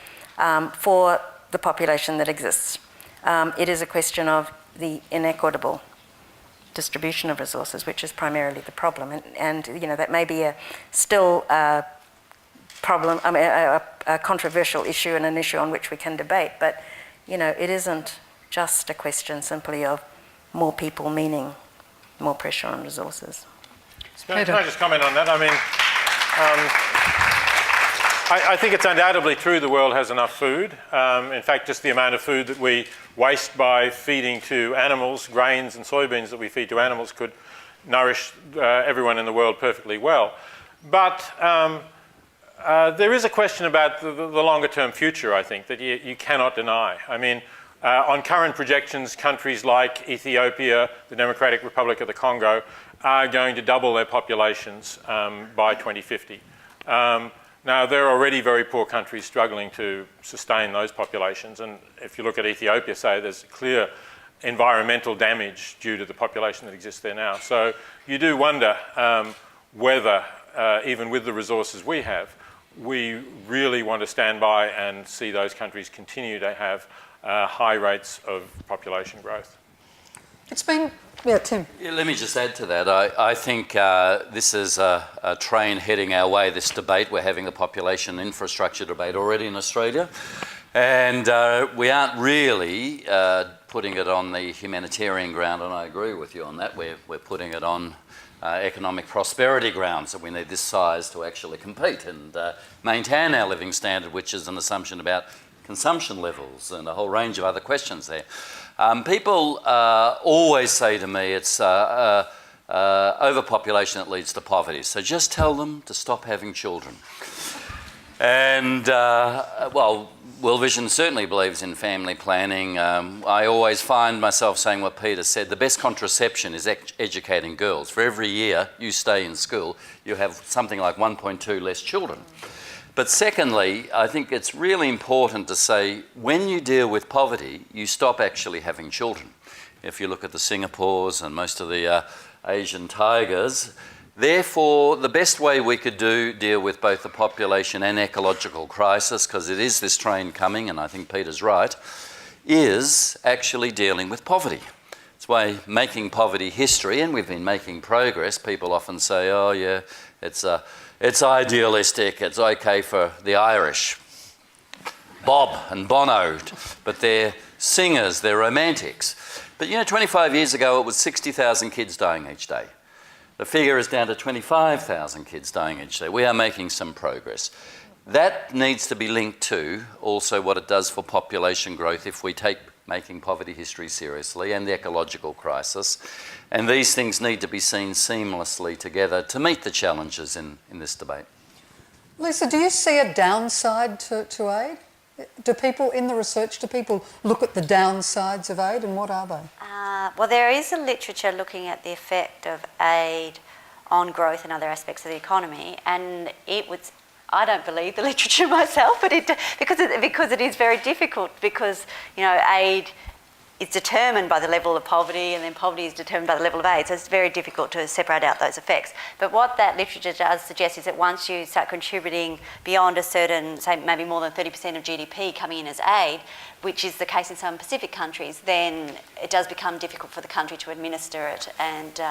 for the population that exists. It is a question of the inequitable distribution of resources, which is primarily the problem. And that may be still a problem, a controversial issue and an issue on which we can debate, but it isn't just a question simply of more people meaning more pressure on resources. Can I just comment on that? I mean, I think it's undoubtedly true the world has enough food. In fact, just the amount of food that we waste by feeding to animals, grains and soybeans that we feed to animals, could nourish everyone in the world perfectly well. But there is a question about the longer-term future, I think, that you cannot deny. I mean, on current projections, countries like Ethiopia, the Democratic Republic of the Congo, are going to double their populations by 2050. Now, they're already very poor countries struggling to sustain those populations. And if you look at Ethiopia, say, there's clear environmental damage due to the population that exists there now. So you do wonder whether, even with the resources we have, we really want to stand by and see those countries continue to have high rates of population growth. It's been, yeah, Tim. Yeah, let me just add to that. I think this is a train heading our way, this debate. We're having a population infrastructure debate already in Australia. And we aren't really putting it on the humanitarian ground, and I agree with you on that. We're putting it on economic prosperity grounds, that we need this size to actually compete and maintain our living standard, which is an assumption about consumption levels and a whole range of other questions there. People always say to me it's overpopulation that leads to poverty, so just tell them to stop having children. And, well, World Vision certainly believes in family planning. I always find myself saying what Peter said, the best contraception is educating girls. For every year you stay in school, you have something like 1.2 less children. But secondly, I think it's really important to say when you deal with poverty, you stop actually having children. if you look at the Singapores and most of the Asian tigers. Therefore, the best way we could deal with both the population and ecological crisis, because it is this train coming, and I think Peter's right, is actually dealing with poverty. It's why making poverty history, and we've been making progress. People often say, oh yeah, it's idealistic, it's okay for the Irish, Bob and Bono, but they're singers, they're romantics. But 25 years ago it was 60,000 kids dying each day. The figure is down to 25,000 kids dying each day. We are making some progress. That needs to be linked to also what it does for population growth if we take making poverty history seriously and the ecological crisis. And these things need to be seen seamlessly together to meet the challenges in this debate. Lisa, do you see a downside to aid? Do people, in the research, look at the downsides of aid, and what are they? Well, there is a literature looking at the effect of aid on growth and other aspects of the economy, and I don't believe the literature myself, but because it is very difficult, because aid is determined by the level of poverty, and then poverty is determined by the level of aid, so it's very difficult to separate out those effects. But what that literature does suggest is that once you start contributing beyond a certain, say maybe more than 30% of GDP coming in as aid, which is the case in some Pacific countries, then it does become difficult for the country to administer it, and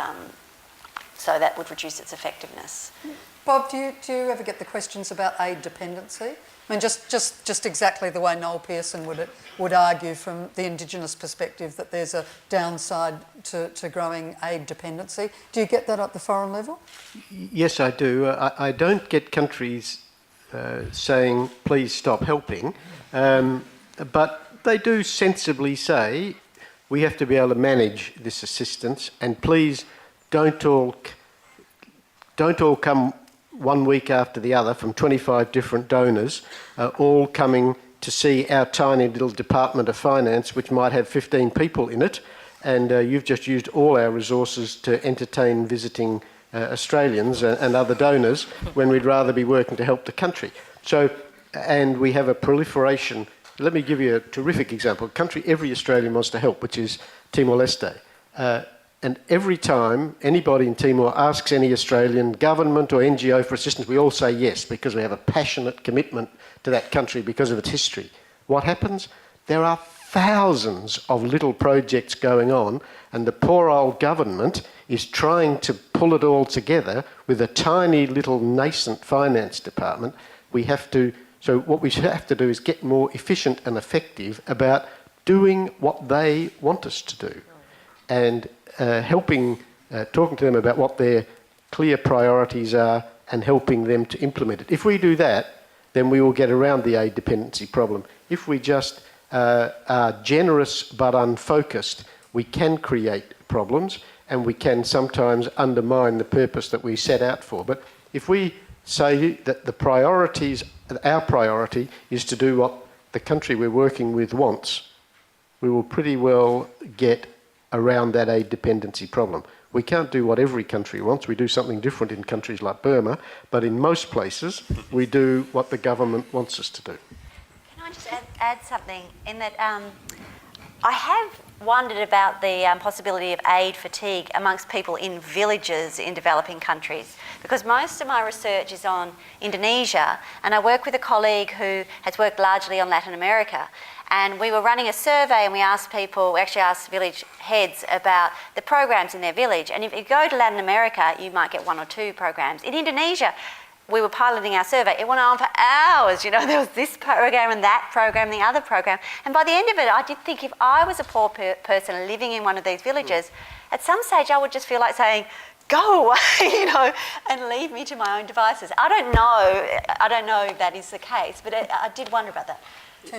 so that would reduce its effectiveness. Bob, do you ever get the questions about aid dependency? I mean, just exactly the way Noel Pearson would argue from the Indigenous perspective that there's a downside to growing aid dependency. Do you get that at the foreign level? Yes, I do. I don't get countries saying, please stop helping, but they do sensibly say, we have to be able to manage this assistance, and please don't all come 1 week after the other from 25 different donors, all coming to see our tiny little Department of Finance, which might have 15 people in it, and you've just used all our resources to entertain visiting Australians and other donors when we'd rather be working to help the country. So, and we have a proliferation. Let me give you a terrific example. A country every Australian wants to help, which is Timor-Leste. And every time anybody in Timor asks any Australian government or NGO for assistance, we all say yes, because we have a passionate commitment to that country because of its history. What happens? There are thousands of little projects going on, and the poor old government is trying to pull it all together with a tiny little nascent finance department. So what we have to do is get more efficient and effective about doing what they want us to do, and talking to them about what their clear priorities are and helping them to implement it. If we do that, then we will get around the aid dependency problem. If we just are generous but unfocused, we can create problems, and we can sometimes undermine the purpose that we set out for. But if we say that our priority is to do what the country we're working with wants, we will pretty well get around that aid dependency problem. We can't do what every country wants. We do something different in countries like Burma, but in most places we do what the government wants us to do. Can I just add something in that I have wondered about the possibility of aid fatigue amongst people in villages in developing countries, because most of my research is on Indonesia, and I work with a colleague who has worked largely on Latin America. And we were running a survey, and we actually asked village heads about the programs in their village. And if you go to Latin America, you might get 1 or 2 programs. In Indonesia, we were piloting our survey. It went on for hours. There was this program and that program, the other program. And by the end of it, I did think, if I was a poor person living in one of these villages, at some stage I would just feel like saying, go away, and leave me to my own devices. I don't know if that is the case, but I did wonder about that.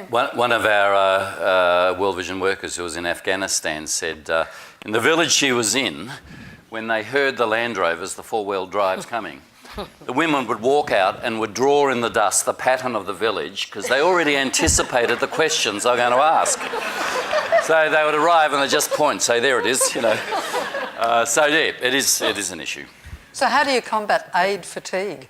One of our World Vision workers who was in Afghanistan said in the village she was in, when they heard the Land Rovers, the 4-wheel drives coming, the women would walk out and would draw in the dust the pattern of the village, because they already anticipated the questions they were going to ask. So they would arrive and they'd just point, say, there it is, So yeah, it is an issue. So how do you combat aid fatigue?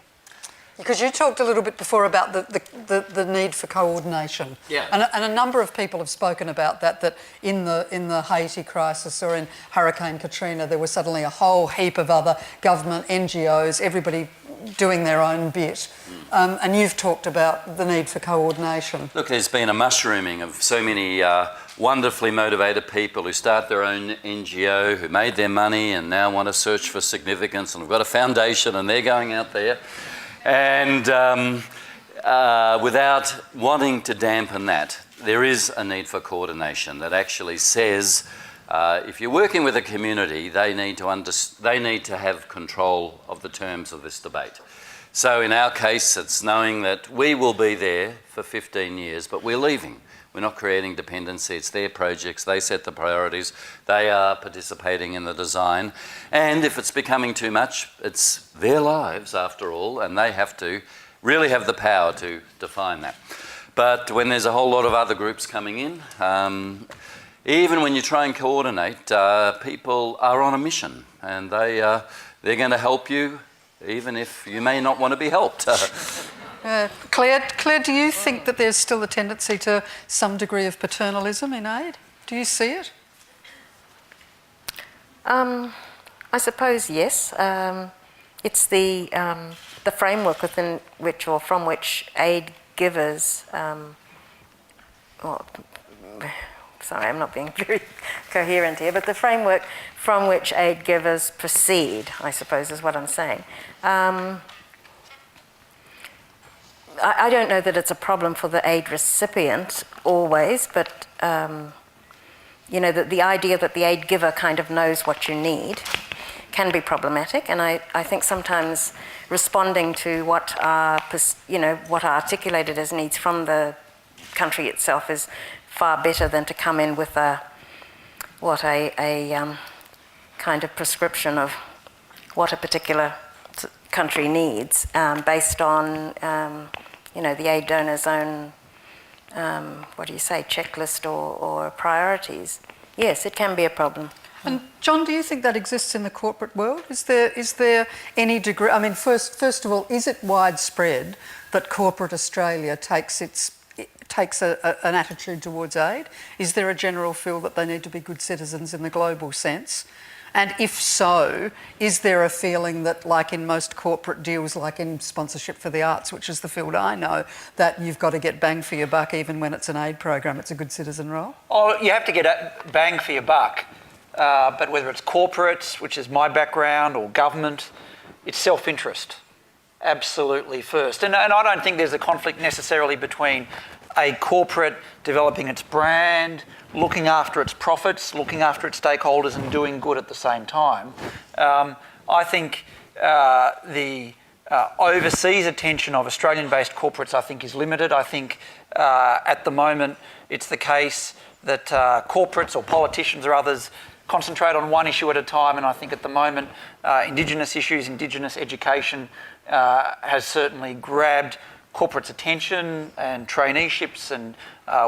Because you talked a little bit before about the need for coordination. Yeah. And a number of people have spoken about that in the Haiti crisis or in Hurricane Katrina, there was suddenly a whole heap of other government, NGOs, everybody doing their own bit. And you've talked about the need for coordination. Look, there's been a mushrooming of so many wonderfully motivated people who start their own NGO, who made their money and now want to search for significance, and we've got a foundation and they're going out there. And without wanting to dampen that, there is a need for coordination that actually says if you're working with a community, they need to have control of the terms of this debate. So in our case, it's knowing that we will be there for 15 years, but we're leaving. We're not creating dependency. It's their projects. They set the priorities. They are participating in the design. And if it's becoming too much, it's their lives after all, and they have to really have the power to define that. But when there's a whole lot of other groups coming in, even when you try and coordinate, people are on a mission, and they're going to help you even if you may not want to be helped. Claire, do you think that there's still a tendency to some degree of paternalism in aid? Do you see it? I suppose yes. It's the framework within which or from which aid givers. Sorry, I'm not being very coherent here, but the framework from which aid givers proceed, I suppose, is what I'm saying. I don't know that it's a problem for the aid recipient always, but you know, that the idea that the aid giver kind of knows what you need can be problematic, and I think sometimes responding to what are, you know, what are articulated as needs from the country itself is far better than to come in with a kind of prescription of what a particular country needs based on you know, the aid donor's own checklist or priorities. Yes, it can be a problem. And John, do you think that exists in the corporate world? Is there any degree? I mean, first of all, is it widespread that corporate Australia takes an attitude towards aid? Is there a general feel that they need to be good citizens in the global sense? And if so, is there a feeling that, like in most corporate deals, like in sponsorship for the arts, which is the field I know, that you've got to get bang for your buck even when it's an aid program, it's a good citizen role? Oh, you have to get bang for your buck. But whether it's corporate, which is my background, or government, it's self-interest, absolutely first. And I don't think there's a conflict necessarily between a corporate developing its brand, looking after its profits, looking after its stakeholders and doing good at the same time. I think the overseas attention of Australian-based corporates, I think, is limited. I think at the moment it's the case that corporates or politicians or others concentrate on one issue at a time, and I think at the moment Indigenous issues, Indigenous education has certainly grabbed corporate's attention, and traineeships and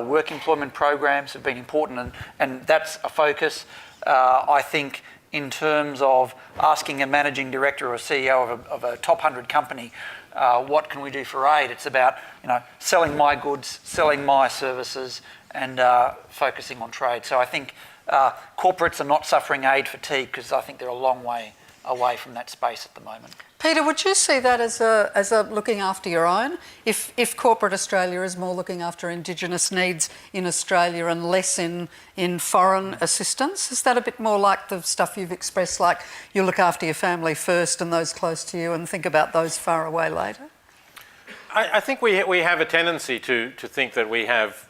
work employment programs have been important, and that's a focus. I think in terms of asking a managing director or a CEO of a top 100 company, what can we do for aid? It's about, you know, selling my goods, selling my services, and focusing on trade. So I think corporates are not suffering aid fatigue, because I think they're a long way away from that space at the moment. Peter, would you see that as a looking after your own? If corporate Australia is more looking after Indigenous needs in Australia and less in foreign assistance, is that a bit more like the stuff you've expressed, like you look after your family first and those close to you and think about those far away later? I think we have a tendency to think that we have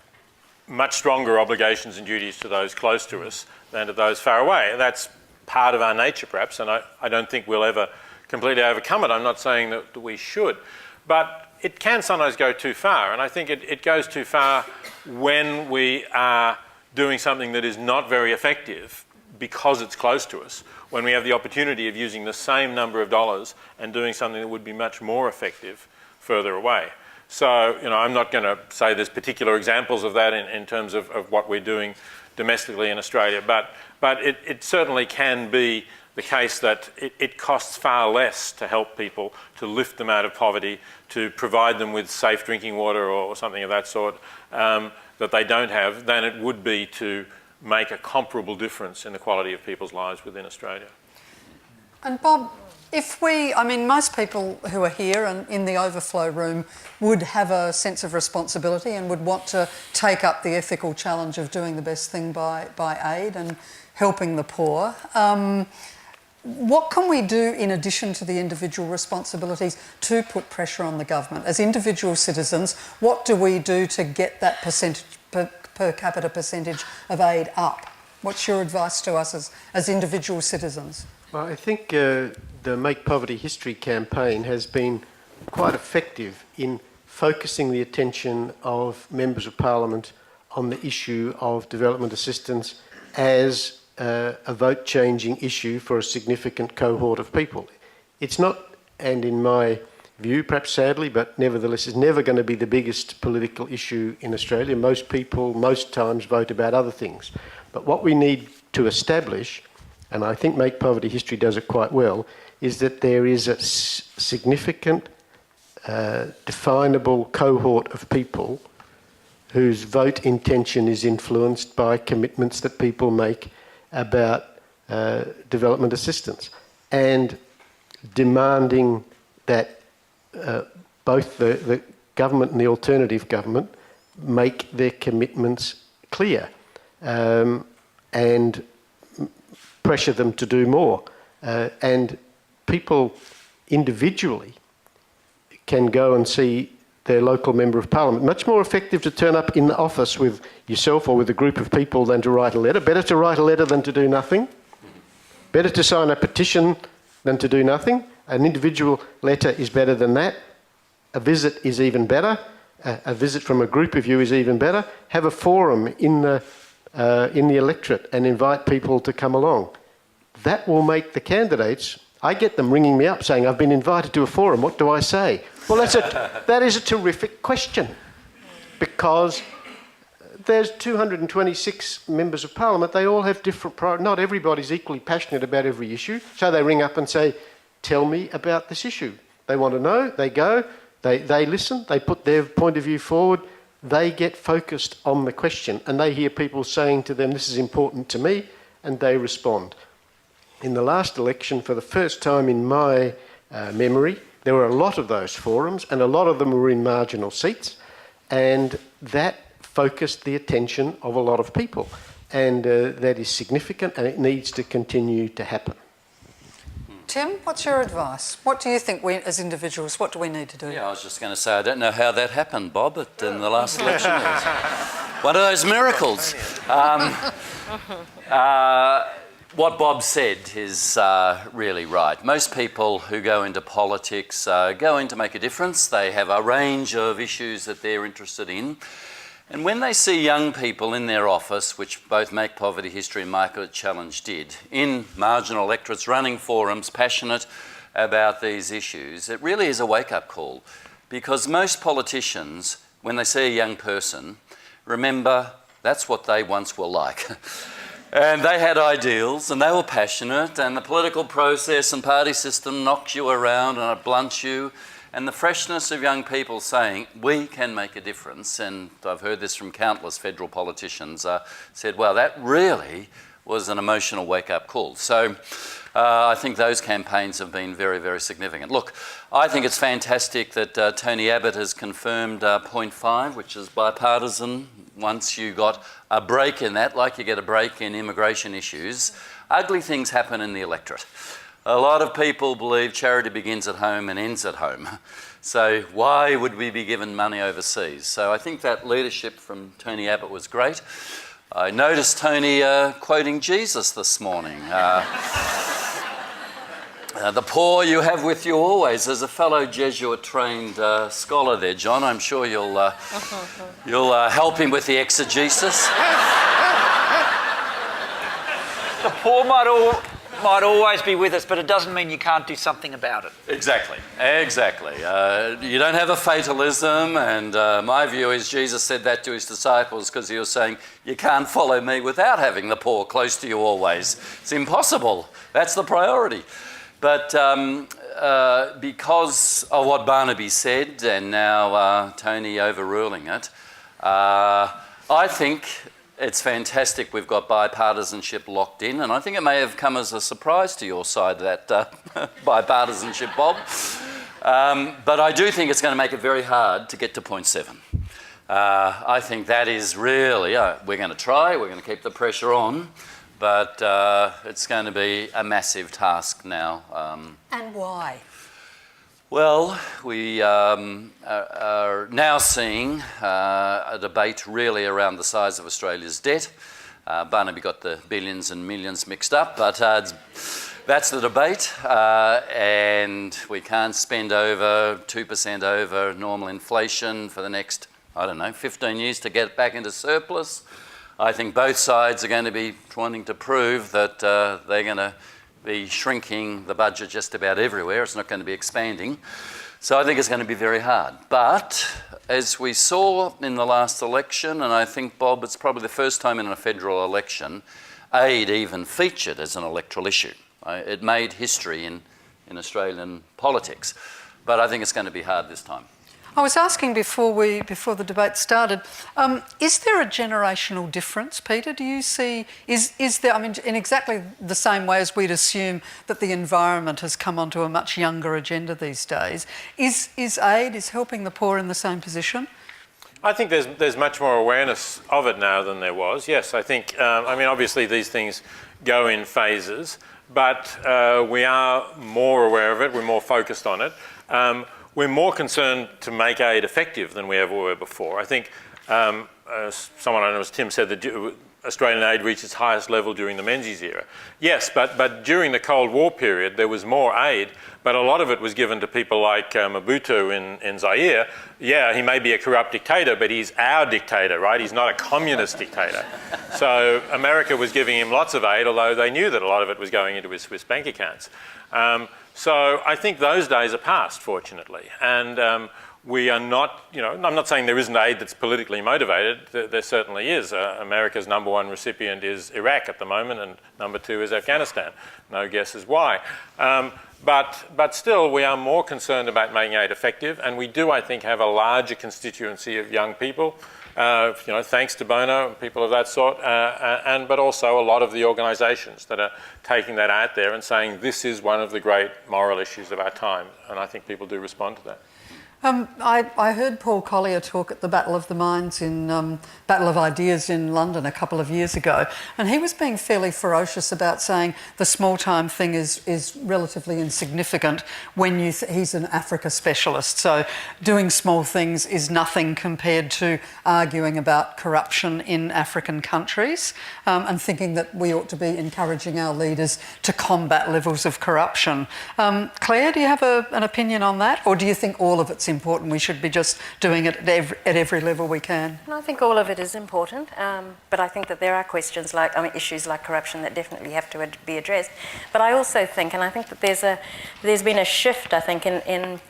much stronger obligations and duties to those close to us than to those far away. That's part of our nature, perhaps, and I don't think we'll ever completely overcome it. I'm not saying that we should, but it can sometimes go too far, and I think it goes too far when we are doing something that is not very effective because it's close to us, when we have the opportunity of using the same number of dollars and doing something that would be much more effective further away. So, you know, I'm not going to say there's particular examples of that in terms of what we're doing domestically in Australia, but it certainly can be the case that it costs far less to help people, to lift them out of poverty, to provide them with safe drinking water or something of that sort that they don't have, than it would be to make a comparable difference in the quality of people's lives within Australia. And Bob, most people who are here and in the overflow room would have a sense of responsibility and would want to take up the ethical challenge of doing the best thing by aid and helping the poor. What can we do in addition to the individual responsibilities to put pressure on the government? As individual citizens, what do we do to get that percentage, per capita percentage of aid up? What's your advice to us as individual citizens? Well, I think the Make Poverty History campaign has been quite effective in focusing the attention of members of Parliament on the issue of development assistance as a vote-changing issue for a significant cohort of people. It's not, and in my view, perhaps sadly, but nevertheless, is never going to be the biggest political issue in Australia. Most people, most times, vote about other things. But what we need to establish, and I think Make Poverty History does it quite well, is that there is a significant, definable cohort of people whose vote intention is influenced by commitments that people make about development assistance, and demanding that both the government and the alternative government make their commitments clear and pressure them to do more. And people individually can go and see their local member of parliament. Much more effective to turn up in the office with yourself or with a group of people than to write a letter. Better to write a letter than to do nothing. Better to sign a petition than to do nothing. An individual letter is better than that. A visit is even better. A visit from a group of you is even better. Have a forum in the electorate and invite people to come along. That will make the candidates. I get them ringing me up saying, I've been invited to a forum, what do I say? Well, that is a terrific question, because there's 226 members of parliament. They all have different priorities. Not everybody's equally passionate about every issue. So they ring up and say, tell me about this issue. They want to know, they go, they listen, they put their point of view forward, they get focused on the question, and they hear people saying to them, this is important to me, and they respond. In the last election, for the first time in my memory, there were a lot of those forums, and a lot of them were in marginal seats, and that focused the attention of a lot of people. And that is significant, and it needs to continue to happen. Tim, what's your advice? What do you think we, as individuals, what do we need to do? Yeah, I was just going to say, I don't know how that happened, Bob, but in the last election, it was one of those miracles. What Bob said is really right. Most people who go into politics go in to make a difference. They have a range of issues that they're interested in. And when they see young people in their office, which both Make Poverty History and Market Challenge did, in marginal electorates, running forums, passionate about these issues, it really is a wake-up call. Because most politicians, when they see a young person, remember that's what they once were like. And they had ideals, and they were passionate, and the political process and party system knocks you around and it blunts you. And the freshness of young people saying, we can make a difference, and I've heard this from countless federal politicians, said, well, that really was an emotional wake-up call. So I think those campaigns have been very, very significant. Look, I think it's fantastic that Tony Abbott has confirmed point 5, which is bipartisan. Once you got a break in that, like you get a break in immigration issues, ugly things happen in the electorate. A lot of people believe charity begins at home and ends at home. So why would we be given money overseas? So I think that leadership from Tony Abbott was great. I noticed Tony quoting Jesus this morning. The poor you have with you always. As a fellow Jesuit-trained scholar there, John, I'm sure you'll help him with the exegesis. The poor might might always be with us, but it doesn't mean you can't do something about it. Exactly. You don't have a fatalism, and my view is Jesus said that to his disciples because he was saying, you can't follow me without having the poor close to you always. It's impossible. That's the priority. But because of what Barnaby said, and now Tony overruling it, I think it's fantastic we've got bipartisanship locked in, and I think it may have come as a surprise to your side, that bipartisanship, Bob. But I do think it's going to make it very hard to get to 0.7. I think that is really, we're going to try, we're going to keep the pressure on, but it's going to be a massive task now. And why? Well, we are now seeing a debate really around the size of Australia's debt. Barnaby got the billions and millions mixed up, but that's the debate. And we can't spend over 2% over normal inflation for the next, 15 years to get back into surplus. I think both sides are going to be wanting to prove that they're going to be shrinking the budget just about everywhere. It's not going to be expanding. So I think it's going to be very hard. But as we saw in the last election, and I think, Bob, it's probably the first time in a federal election, aid even featured as an electoral issue. It made history in Australian politics. But I think it's going to be hard this time. I was asking before the debate started, is there a generational difference, Peter? Do you see, is there, in exactly the same way as we'd assume that the environment has come onto a much younger agenda these days, is aid, is helping the poor in the same position? I think there's much more awareness of it now than there was. Yes, I think, obviously these things go in phases, but we are more aware of it, we're more focused on it. We're more concerned to make aid effective than we ever were before. I think someone I know, as Tim said, that Australian aid reached its highest level during the Menzies era. Yes, but during the Cold War period, there was more aid, but a lot of it was given to people like Mobutu in Zaire. Yeah, he may be a corrupt dictator, but he's our dictator, right? He's not a communist dictator. So America was giving him lots of aid, although they knew that a lot of it was going into his Swiss bank accounts. So I think those days are past, fortunately. And we are not, I'm not saying there isn't aid that's politically motivated. There certainly is. America's #1 recipient is Iraq at the moment, and #2 is Afghanistan. No guesses why. But still, we are more concerned about making aid effective, and we do, I think, have a larger constituency of young people, thanks to Bono and people of that sort, but also a lot of the organisations that are taking that out there and saying this is one of the great moral issues of our time, and I think people do respond to that. I heard Paul Collier talk at the Battle of the Minds Battle of Ideas in London a couple of years ago, and he was being fairly ferocious about saying the small-time thing is relatively insignificant when he's an Africa specialist. So doing small things is nothing compared to arguing about corruption in African countries, and thinking that we ought to be encouraging our leaders to combat levels of corruption. Claire, do you have an opinion on that, or do you think all of it's important? We should be just doing it at every level we can. I think all of it is important, but I think that there are questions issues like corruption that definitely have to be addressed. But I also think, and I think that there's been a shift, I think, in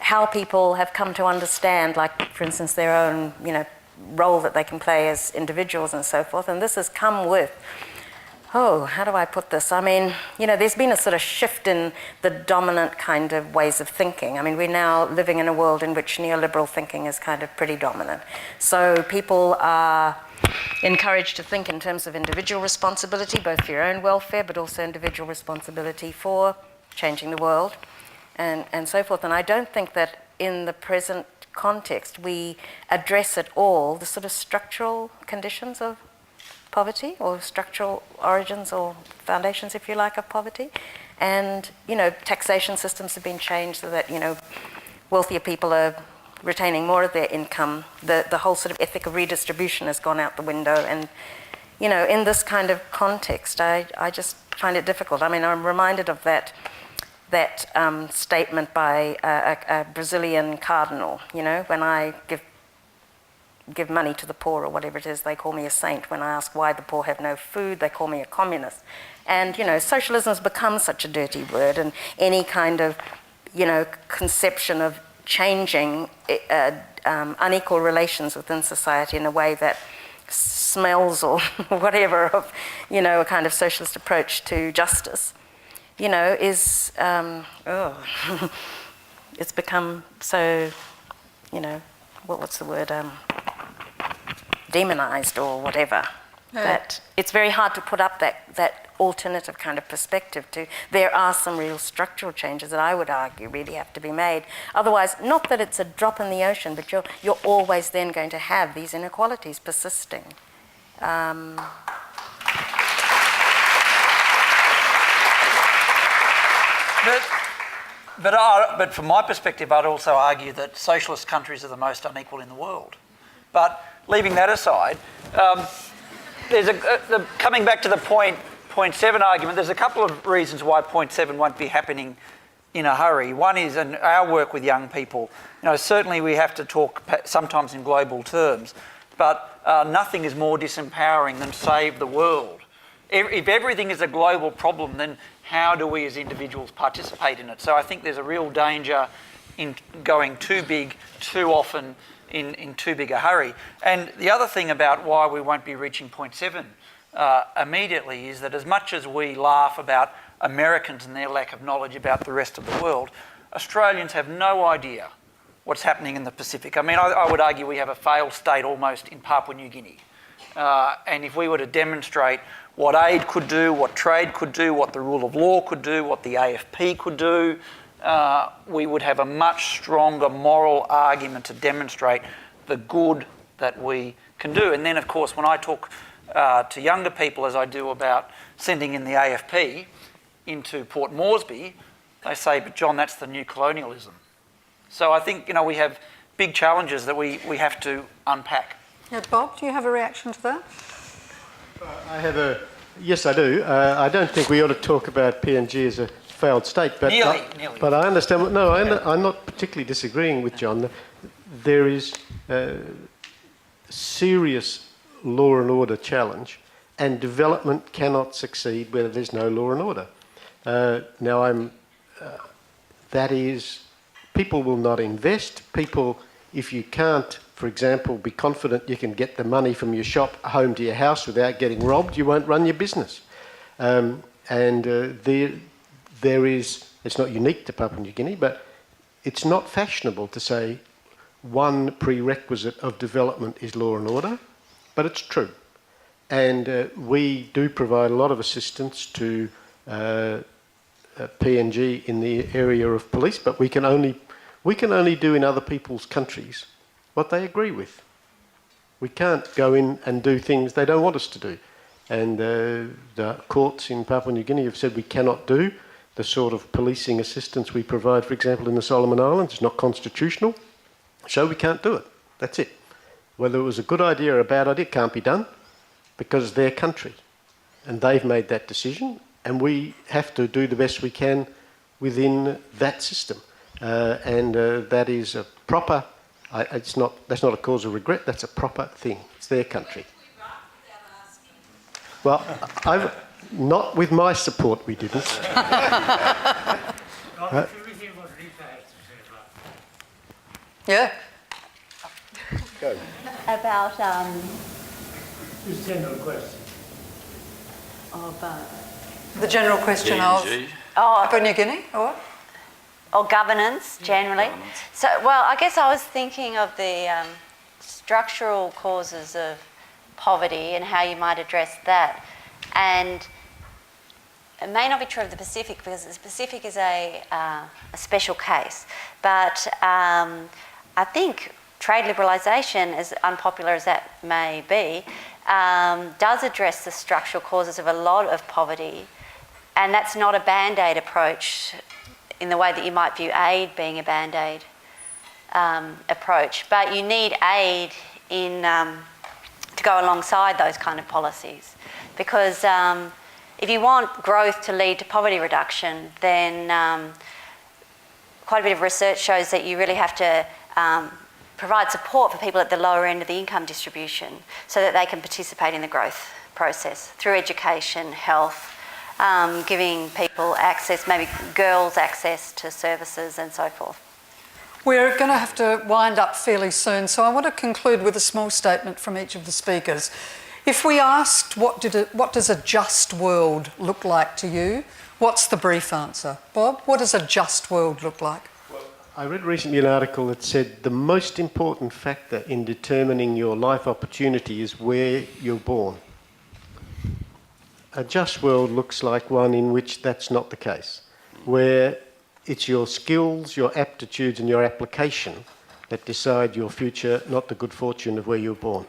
how people have come to understand, like, for instance, their own, role that they can play as individuals and so forth. And this has come with, how do I put this? There's been a sort of shift in the dominant kind of ways of thinking. We're now living in a world in which neoliberal thinking is kind of pretty dominant. So people are encouraged to think in terms of individual responsibility, both for your own welfare, but also individual responsibility for changing the world and so forth. And I don't think that in the present context we address at all the sort of structural conditions of poverty, or structural origins or foundations, if you like, of poverty. And, taxation systems have been changed so that, wealthier people are retaining more of their income. The whole sort of ethic of redistribution has gone out the window. And, in this kind of context, I just find it difficult. I'm reminded of that statement by a Brazilian cardinal, when I give money to the poor or whatever it is, they call me a saint. When I ask why the poor have no food, they call me a communist. And, socialism has become such a dirty word, and any kind of, conception of changing unequal relations within society in a way that smells or whatever of, a kind of socialist approach to justice, is, it's become so, what's the word, demonized or whatever, that it's very hard to put up that alternative kind of perspective to, there are some real structural changes that I would argue really have to be made. Otherwise, not that it's a drop in the ocean, but you're always then going to have these inequalities persisting. But from my perspective, I'd also argue that socialist countries are the most unequal in the world. But leaving that aside, coming back to the point 7 argument, there's a couple of reasons why point 7 won't be happening in a hurry. One is, in our work with young people, certainly we have to talk sometimes in global terms, but nothing is more disempowering than save the world. If everything is a global problem, then how do we as individuals participate in it? So I think there's a real danger in going too big, too often, in too big a hurry. And the other thing about why we won't be reaching point 7 immediately is that as much as we laugh about Americans and their lack of knowledge about the rest of the world, Australians have no idea what's happening in the Pacific. I mean, I would argue we have a failed state almost in Papua New Guinea. And if we were to demonstrate what aid could do, what trade could do, what the rule of law could do, what the AFP could do, we would have a much stronger moral argument to demonstrate the good that we can do. And then, of course, when I talk to younger people, as I do, about sending in the AFP into Port Moresby, they say, but John, that's the new colonialism. So I think, we have big challenges that we have to unpack. Yeah, Bob, do you have a reaction to that? Yes, I do. I don't think we ought to talk about PNG as a failed state, but Nearly. But I understand. No, I'm not particularly disagreeing with John. There is a serious law and order challenge, and development cannot succeed where there's no law and order. That is, people will not invest. People, if you can't, for example, be confident you can get the money from your shop home to your house without getting robbed, you won't run your business. There is, it's not unique to Papua New Guinea, but it's not fashionable to say one prerequisite of development is law and order, but it's true. And we do provide a lot of assistance to PNG in the area of police, but we can only do in other people's countries what they agree with. We can't go in and do things they don't want us to do. And the courts in Papua New Guinea have said we cannot do the sort of policing assistance we provide, for example, in the Solomon Islands. It's not constitutional, so we can't do it. That's it. Whether it was a good idea or a bad idea, it can't be done because it's their country. And they've made that decision, and we have to do the best we can within that system. That is a proper... that's not a cause of regret, that's a proper thing. It's their country. Well, not with my support we didn't. Yeah. Go. About Just general question. The general question of Papua New Guinea, or? or governance generally. So, well, I guess I was thinking of the structural causes of poverty and how you might address that. And it may not be true of the Pacific because the Pacific is a special case. But I think trade liberalisation, as unpopular as that may be, does address the structural causes of a lot of poverty. And that's not a band-aid approach in the way that you might view aid being a band-aid approach. But you need aid to go alongside those kind of policies. Because if you want growth to lead to poverty reduction, then quite a bit of research shows that you really have to provide support for people at the lower end of the income distribution so that they can participate in the growth process through education, health, giving people access, maybe girls access to services and so forth. We're going to have to wind up fairly soon, so I want to conclude with a small statement from each of the speakers. If we asked what does a just world look like to you, what's the brief answer? Bob, what does a just world look like? Well, I read recently an article that said the most important factor in determining your life opportunity is where you're born. A just world looks like one in which that's not the case, where it's your skills, your aptitudes and your application that decide your future, not the good fortune of where you were born.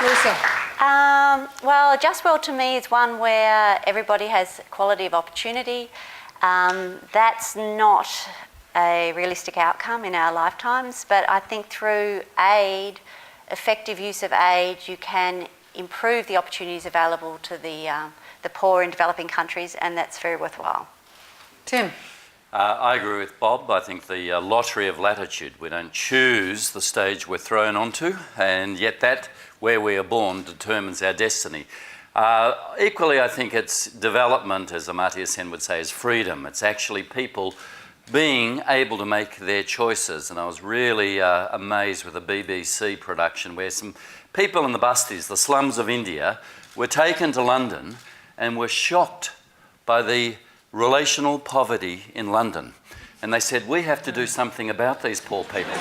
Lisa? Well, a just world to me is one where everybody has equality of opportunity. That's not a realistic outcome in our lifetimes, but I think through aid, effective use of aid, you can improve the opportunities available to the poor in developing countries, and that's very worthwhile. Tim? I agree with Bob. I think the lottery of latitude, we don't choose the stage we're thrown onto, and yet that, where we are born, determines our destiny. Equally, I think it's development, as Amartya Sen would say, is freedom. It's actually people being able to make their choices. And I was really amazed with a BBC production where some people in the busties, the slums of India, were taken to London and were shocked by the relational poverty in London. And they said, we have to do something about these poor people.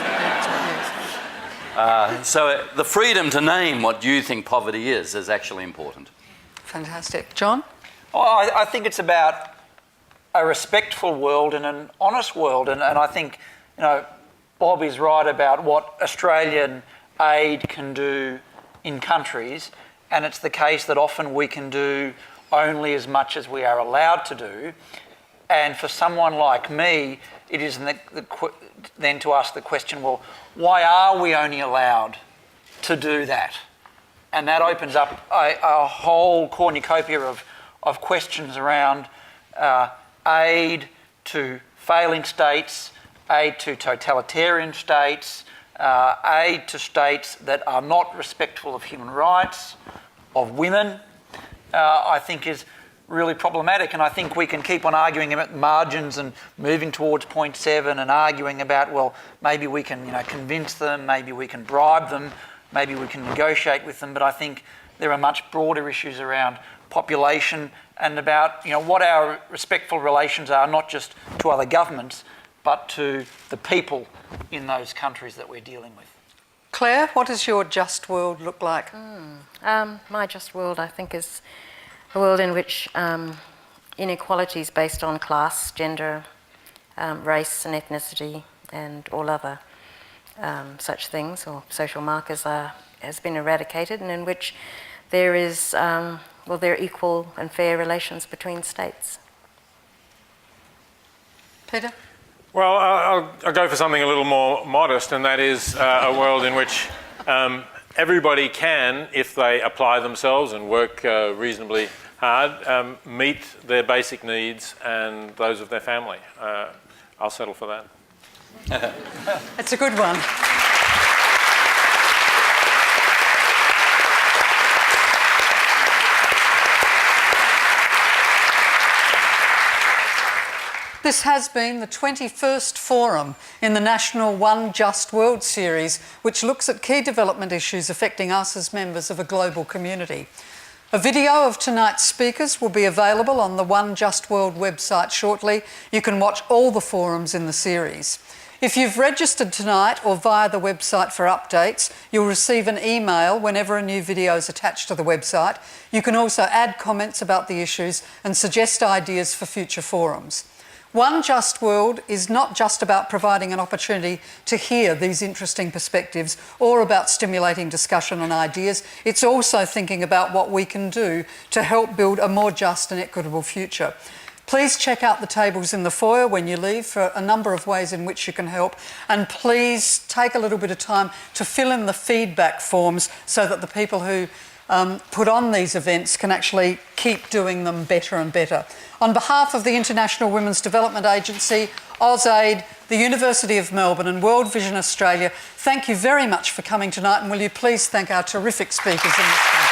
So the freedom to name what you think poverty is actually important. Fantastic. John? Oh, I think it's about a respectful world and an honest world. And I think, Bob is right about what Australian aid can do in countries. And it's the case that often we can do only as much as we are allowed to do. And for someone like me, it is then to ask the question, well, why are we only allowed to do that? And that opens up a whole cornucopia of questions around aid to failing states, aid to totalitarian states, aid to states that are not respectful of human rights, of women, I think is really problematic. And I think we can keep on arguing about margins and moving towards point 7 and arguing about, well, maybe we can convince them, maybe we can bribe them, maybe we can negotiate with them. But I think there are much broader issues around population and about what our respectful relations are, not just to other governments, but to the people in those countries that we're dealing with. Claire, what does your just world look like? My just world, I think, is a world in which inequalities based on class, gender, race and ethnicity and all other such things or social markers has been eradicated, and in which there is there are equal and fair relations between states. Peter? Well, I'll go for something a little more modest, and that is a world in which everybody can, if they apply themselves and work reasonably hard, meet their basic needs and those of their family. I'll settle for that. That's a good one. This has been the 21st Forum in the National One Just World series, which looks at key development issues affecting us as members of a global community. A video of tonight's speakers will be available on the One Just World website shortly. You can watch all the forums in the series. If you've registered tonight or via the website for updates, you'll receive an email whenever a new video is attached to the website. You can also add comments about the issues and suggest ideas for future forums. One Just World is not just about providing an opportunity to hear these interesting perspectives or about stimulating discussion on ideas. It's also thinking about what we can do to help build a more just and equitable future. Please check out the tables in the foyer when you leave for a number of ways in which you can help, and please take a little bit of time to fill in the feedback forms so that the people who put on these events can actually keep doing them better and better. On behalf of the International Women's Development Agency, AusAID, the University of Melbourne and World Vision Australia, thank you very much for coming tonight, and will you please thank our terrific speakers in this